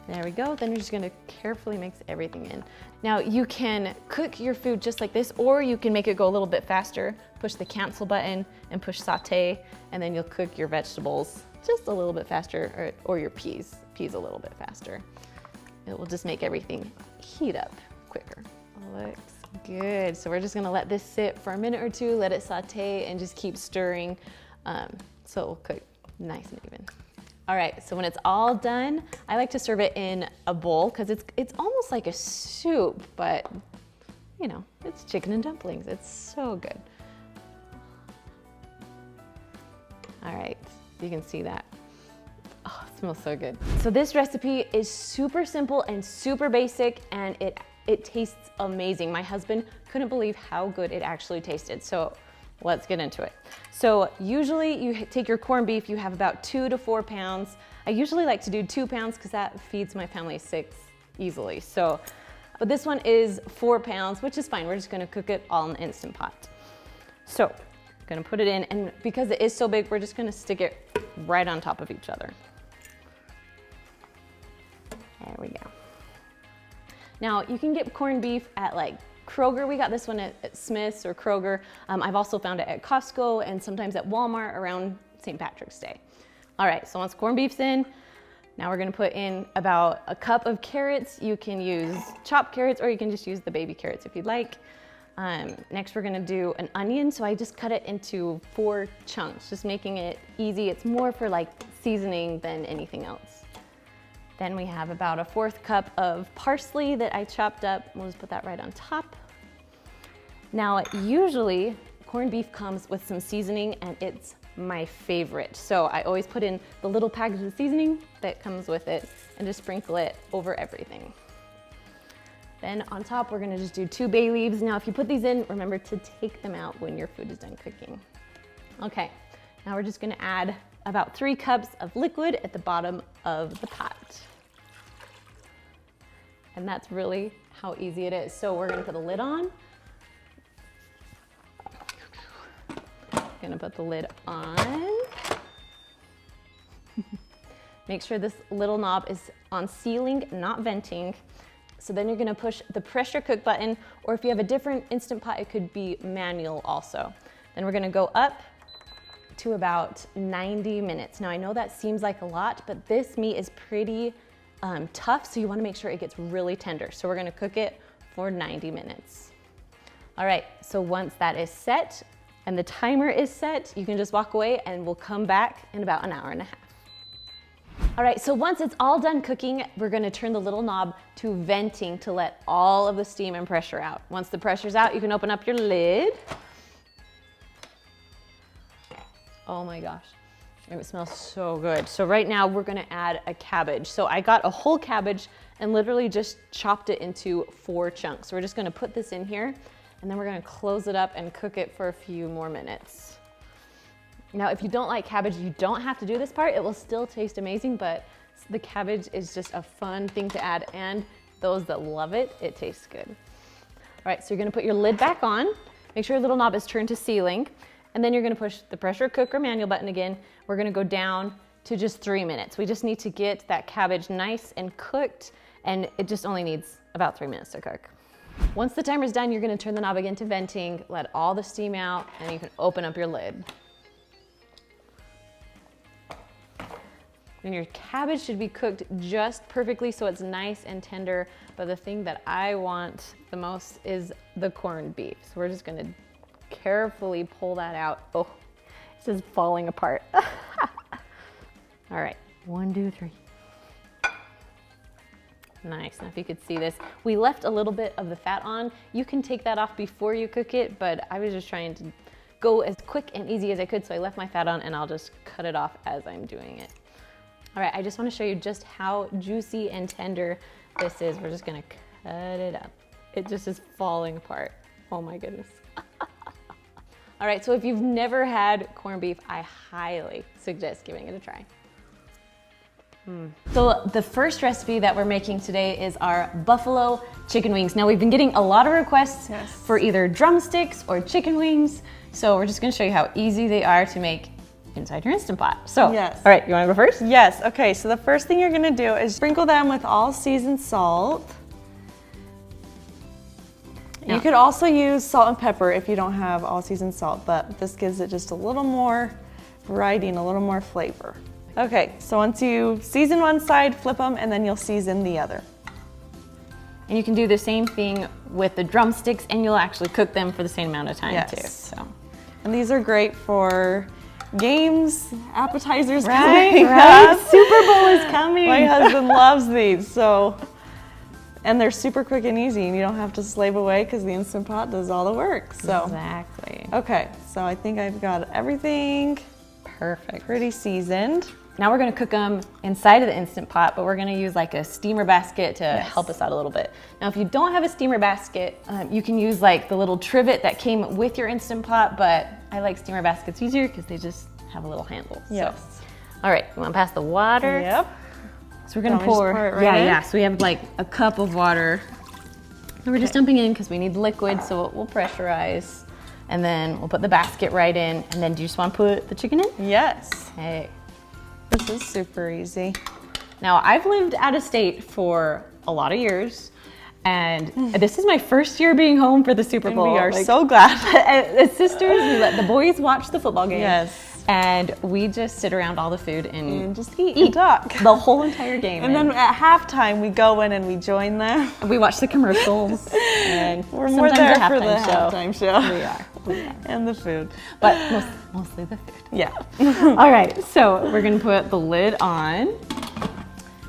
There we go. Then you're just gonna carefully mix everything in. Now you can cook your food just like this, or you can make it go a little bit faster. Push the cancel button and push saute, and then you'll cook your vegetables just a little bit faster, or your peas a little bit faster. It will just make everything heat up quicker. Looks good. So we're just gonna let this sit for a minute or two, let it saute, and just keep stirring so it will cook nice and even. All right, so when it's all done, I like to serve it in a bowl because it's almost like a soup, but you know, it's chicken and dumplings. It's so good. All right, you can see that. Oh, it smells so good. So this recipe is super simple and super basic, and it tastes amazing. My husband couldn't believe how good it actually tasted. So let's get into it. So usually you take your corned beef, you have about 2 to 4 pounds. I usually like to do 2 pounds because that feeds my family 6 easily. So, but this one is 4 pounds, which is fine. We're just gonna cook it all in the Instant Pot. So, gonna put it in, and because it is so big, we're just gonna stick it right on top of each other. There we go. Now you can get corned beef at like Kroger. We got this one at Smith's or Kroger. I've also found it at Costco and sometimes at Walmart around St. Patrick's Day. All right, so once corned beef's in, now we're gonna put in about a cup of carrots. You can use chopped carrots, or you can just use the baby carrots if you'd like. Next we're gonna do an onion. So I just cut it into 4 chunks, just making it easy. It's more for like seasoning than anything else. Then we have about a 1/4 cup of parsley that I chopped up. We'll just put that right on top. Now, usually corned beef comes with some seasoning, and it's my favorite. So I always put in the little package of seasoning that comes with it and just sprinkle it over everything. Then on top, we're gonna just do 2 bay leaves. Now, if you put these in, remember to take them out when your food is done cooking. Okay, now we're just gonna add about 3 cups of liquid at the bottom of the pot. And that's really how easy it is. So we're gonna put a lid on. Gonna put the lid on. Make sure this little knob is on sealing, not venting. So then you're gonna push the pressure cook button, or if you have a different Instant Pot, it could be manual also. Then we're gonna go up to about 90 minutes. Now I know that seems like a lot, but this meat is pretty tough, so you wanna make sure it gets really tender. So we're gonna cook it for 90 minutes. All right, so once that is set and the timer is set, you can just walk away and we'll come back in about 1.5 hours. All right, so once it's all done cooking, we're gonna turn the little knob to venting to let all of the steam and pressure out. Once the pressure's out, you can open up your lid. Oh my gosh, it smells so good. So right now we're gonna add a cabbage. So I got a whole cabbage and literally just chopped it into 4 chunks. So we're just gonna put this in here, and then we're gonna close it up and cook it for a few more minutes. Now, if you don't like cabbage, you don't have to do this part. It will still taste amazing, but the cabbage is just a fun thing to add, and those that love it, it tastes good. All right, so you're gonna put your lid back on. Make sure your little knob is turned to sealing. And then you're gonna push the pressure cooker manual button again. We're gonna go down to just 3 minutes. We just need to get that cabbage nice and cooked, and it just only needs about 3 minutes to cook. Once the timer's done, you're gonna turn the knob again to venting, let all the steam out, and you can open up your lid. And your cabbage should be cooked just perfectly so it's nice and tender, but the thing that I want the most is the corned beef. So we're just gonna carefully pull that out. Oh, it's just falling apart. All right, 1, 2, 3. Nice, now if you could see this, we left a little bit of the fat on. You can take that off before you cook it, but I was just trying to go as quick and easy as I could, so I left my fat on, and I'll just cut it off as I'm doing it. All right, I just wanna show you just how juicy and tender this is. We're just gonna cut it up. It just is falling apart. Oh my goodness. All right, so if you've never had corned beef, I highly suggest giving it a try. So the first recipe that we're making today is our buffalo chicken wings. Now we've been getting a lot of requests for either drumsticks or chicken wings. So we're just gonna show you how easy they are to make inside your Instant Pot. So, Yes. all right, you wanna go first? Yes, okay, so the first thing you're gonna do is sprinkle them with all seasoned salt. You could also use salt and pepper if you don't have all seasoned salt, but this gives it just a little more variety and a little more flavor. Okay, so once you season one side, flip them, and then you'll season the other. And you can do the same thing with the drumsticks, and you'll actually cook them for the same amount of time too. So, and these are great for games, appetizers. right. Super Bowl is coming. My husband loves these, and they're super quick and easy, and you don't have to slave away because the Instant Pot does all the work. So exactly. okay, so I think I've got everything Perfect. pretty seasoned. Now we're gonna cook them inside of the Instant Pot, but we're gonna use like a steamer basket to help us out a little bit. Now, if you don't have a steamer basket, you can use like the little trivet that came with your Instant Pot, but I like steamer baskets easier because they just have a little handle. Yes. So, all right, you wanna pass the water? Yep. So we're gonna Want me to just pour, pour it right in? yeah. So we have like a cup of water. And we're just dumping in because we need liquid, so it will pressurize. And then we'll put the basket right in. And then do you just wanna put the chicken in? Yes. Okay. This is super easy. Now, I've lived out of state for a lot of years, and this is my first year being home for the Super Bowl. And we are so glad. As sisters, we let the boys watch the football game. Yes. And we just sit around all the food and just eat and talk. the whole entire game. And then at halftime, we go in and we join them. we watch the commercials. And We're more sometimes there a for the halftime show. halftime show. We are. And the food. But mostly the food. Yeah. All right, so we're gonna put the lid on.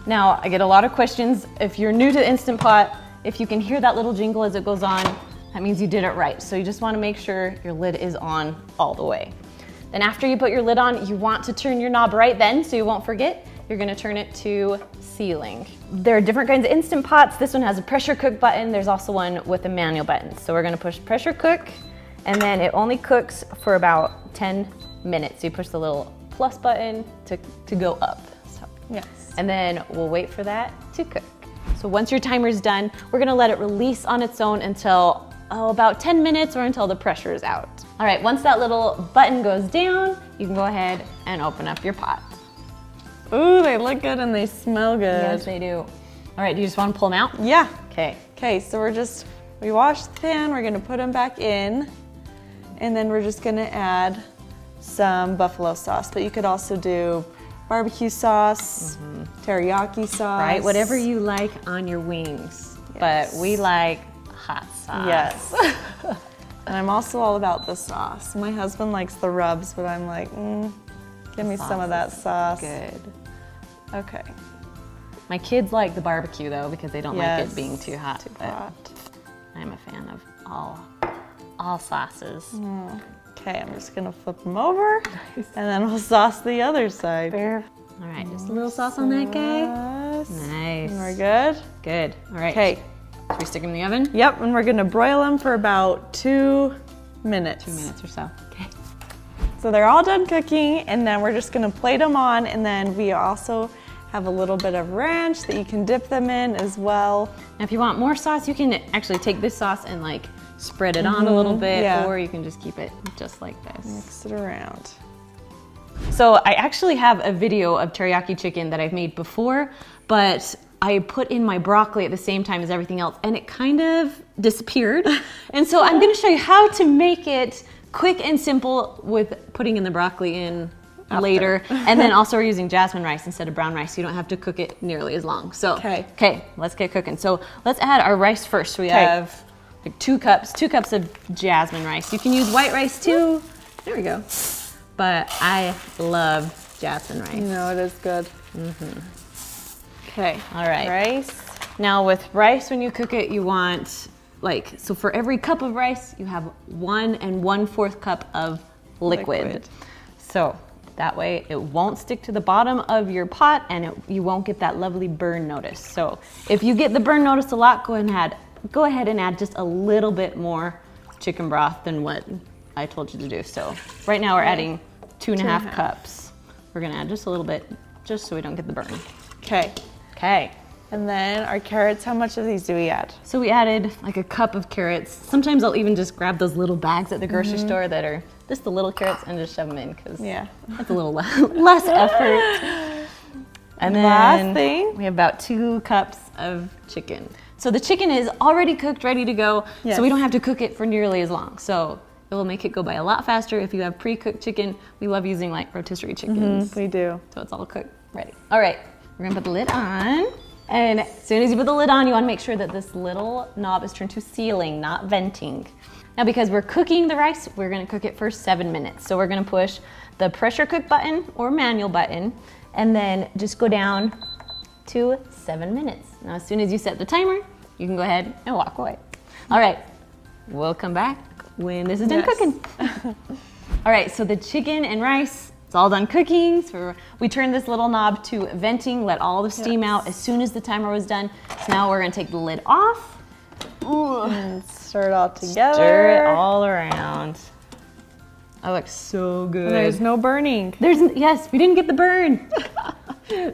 Now, I get a lot of questions. If you're new to the Instant Pot, if you can hear that little jingle as it goes on, that means you did it right. So you just wanna make sure your lid is on all the way. Then after you put your lid on, you want to turn your knob right then so you won't forget. You're gonna turn it to sealing. There are different kinds of Instant Pots. This one has a pressure cook button. There's also one with a manual button. So we're gonna push pressure cook, and then it only cooks for about 10 minutes. You push the little plus button to go up. So, Yes. and then we'll wait for that to cook. So once your timer's done, we're gonna let it release on its own until about 10 minutes or until the pressure is out. All right, once that little button goes down, you can go ahead and open up your pot. Ooh, they look good and they smell good. Yes, they do. All right, do you just wanna pull them out? Yeah. Okay. Okay, so we washed the pan, we're gonna put them back in, and then we're just gonna add some buffalo sauce, but you could also do barbecue sauce, teriyaki sauce. Right, whatever you like on your wings. Yes. But we like hot sauce. Yes. And I'm also all about the sauce. My husband likes the rubs, but I'm like, give me some of that sauce. Good. Okay. My kids like the barbecue though because they don't like it being too hot. Too but hot. I'm a fan of all sauces. Okay, I'm just gonna flip them over, and then we'll sauce the other side. All right, just a little sauce on that guy. Yes. Nice. And we're good? Good. All right. Okay. Should we stick them in the oven? Yep, and we're gonna broil them for about 2 minutes. 2 minutes or so. Okay. So they're all done cooking, and then we're just gonna plate them on, and then we also have a little bit of ranch that you can dip them in as well. Now, if you want more sauce, you can actually take this sauce and like spread it on a little bit, yeah. or you can just keep it just like this. Mix it around. So I actually have a video of teriyaki chicken that I've made before, but I put in my broccoli at the same time as everything else, and it kind of disappeared. And so I'm gonna show you how to make it quick and simple with putting in the broccoli in later. And then also we're using jasmine rice instead of brown rice, so you don't have to cook it nearly as long. So, okay, let's get cooking. So let's add our rice first. We have like 2 cups of jasmine rice. You can use white rice too. There we go. But I love jasmine rice. You know, it is good. Okay. All right. Rice. Now with rice, when you cook it, you want so for every cup of rice, you have 1 1/4 cup of liquid. So that way it won't stick to the bottom of your pot and you won't get that lovely burn notice. So if you get the burn notice a lot, go ahead and add just a little bit more chicken broth than what I told you to do. So right now we're adding 2.5 cups. We're gonna add just a little bit, just so we don't get the burn. Okay. Okay. And then our carrots, how much of these do we add? So we added like a cup of carrots. Sometimes I'll even just grab those little bags at the grocery store that are just the little carrots and just shove them in because Yeah. that's a little less effort. And then Last thing. we have about 2 cups of chicken. So the chicken is already cooked, ready to go. Yes. So we don't have to cook it for nearly as long. So it will make it go by a lot faster if you have pre-cooked chicken. We love using like rotisserie chickens. We do. So it's all cooked, ready. All right, we're gonna put the lid on. And as soon as you put the lid on, you wanna make sure that this little knob is turned to sealing, not venting. Now because we're cooking the rice, we're gonna cook it for 7 minutes. So we're gonna push the pressure cook button or manual button, and then just go down to 7 minutes. Now as soon as you set the timer, you can go ahead and walk away. All right, we'll come back when this is done cooking. All right, so the chicken and rice, it's all done cooking. So we turned this little knob to venting, let all the steam out as soon as the timer was done. So now we're gonna take the lid off. And stir it all together. Stir it all around. That looks so good. And there's no burning. Yes, we didn't get the burn.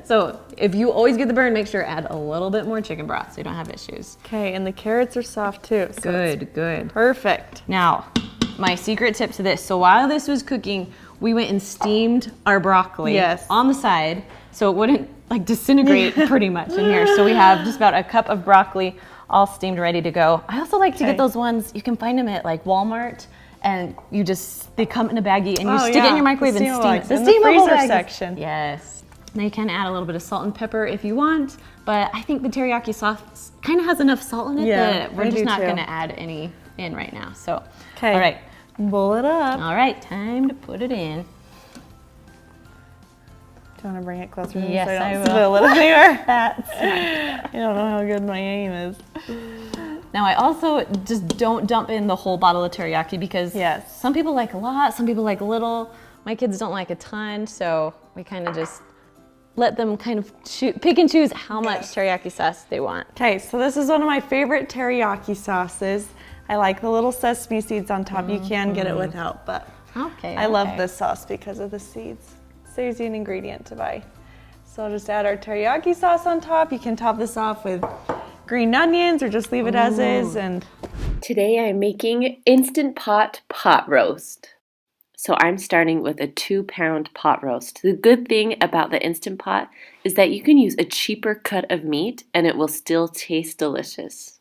So if you always get the burn, make sure to add a little bit more chicken broth so you don't have issues. Okay, and the carrots are soft too. So Good. perfect. Now, my secret tip to this. So while this was cooking, we went and steamed our broccoli on the side so it wouldn't like disintegrate pretty much in here. So we have just about a cup of broccoli all steamed, ready to go. I also like to get those ones, you can find them at like Walmart, and they come in a baggie and you stick it in your microwave and steam it. The steamable freezer baggies. section. Yes. Now you can add a little bit of salt and pepper if you want, but I think the teriyaki sauce kind of has enough salt in it that we're just not gonna add any in right now. So, all right. Bowl it up. All right, time to put it in. Do you want to bring it closer? Yes, so I will. Spill it anywhere. I don't know how good my aim is. Now I also just don't dump in the whole bottle of teriyaki because some people like a lot, some people like a little. My kids don't like a ton, so we kind of just let them kind of pick and choose how much teriyaki sauce they want. Okay, so this is one of my favorite teriyaki sauces. I like the little sesame seeds on top. You can get it without, but I love this sauce because of the seeds. Saves you an ingredient to buy. So I'll just add our teriyaki sauce on top. You can top this off with green onions or just leave it as is. And today I'm making Instant Pot roast. So I'm starting with a 2-pound pot roast. The good thing about the Instant Pot is that you can use a cheaper cut of meat and it will still taste delicious.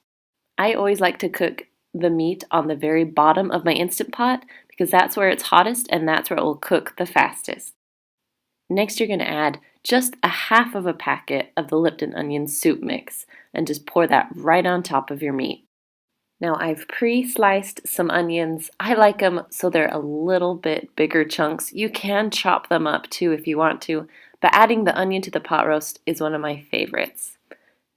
I always like to cook the meat on the very bottom of my Instant Pot because that's where it's hottest and that's where it will cook the fastest. Next, you're going to add just a half of a packet of the Lipton onion soup mix and just pour that right on top of your meat. Now I've pre-sliced some onions. I like them so they're a little bit bigger chunks. You can chop them up too if you want to, but adding the onion to the pot roast is one of my favorites.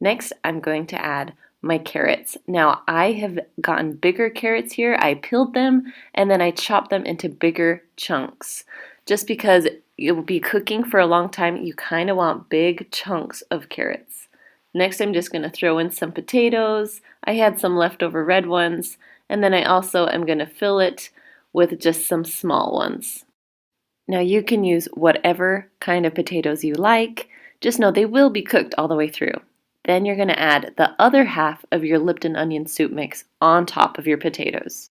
Next, I'm going to add my carrots. Now I have gotten bigger carrots here. I peeled them and then I chopped them into bigger chunks. Just because you'll be cooking for a long time, you kind of want big chunks of carrots. Next, I'm just going to throw in some potatoes. I had some leftover red ones, and then I also am going to fill it with just some small ones. Now you can use whatever kind of potatoes you like. Just know they will be cooked all the way through. Then you're going to add the other half of your Lipton onion soup mix on top of your potatoes.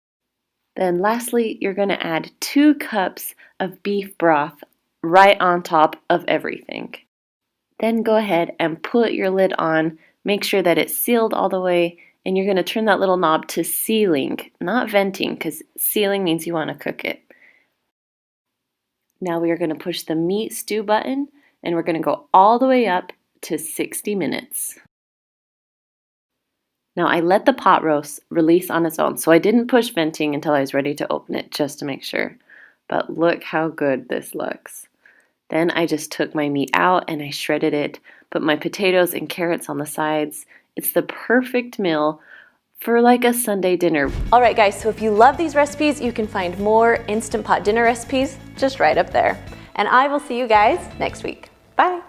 Then lastly, you're going to add 2 cups of beef broth right on top of everything. Then go ahead and put your lid on, make sure that it's sealed all the way, and you're going to turn that little knob to sealing, not venting, because sealing means you want to cook it. Now we are going to push the meat stew button, and we're going to go all the way up to 60 minutes. Now I let the pot roast release on its own, so I didn't push venting until I was ready to open it just to make sure. But look how good this looks. Then I just took my meat out and I shredded it, put my potatoes and carrots on the sides. It's the perfect meal for like a Sunday dinner. All right guys, so if you love these recipes, you can find more Instant Pot dinner recipes just right up there. And I will see you guys next week. Bye.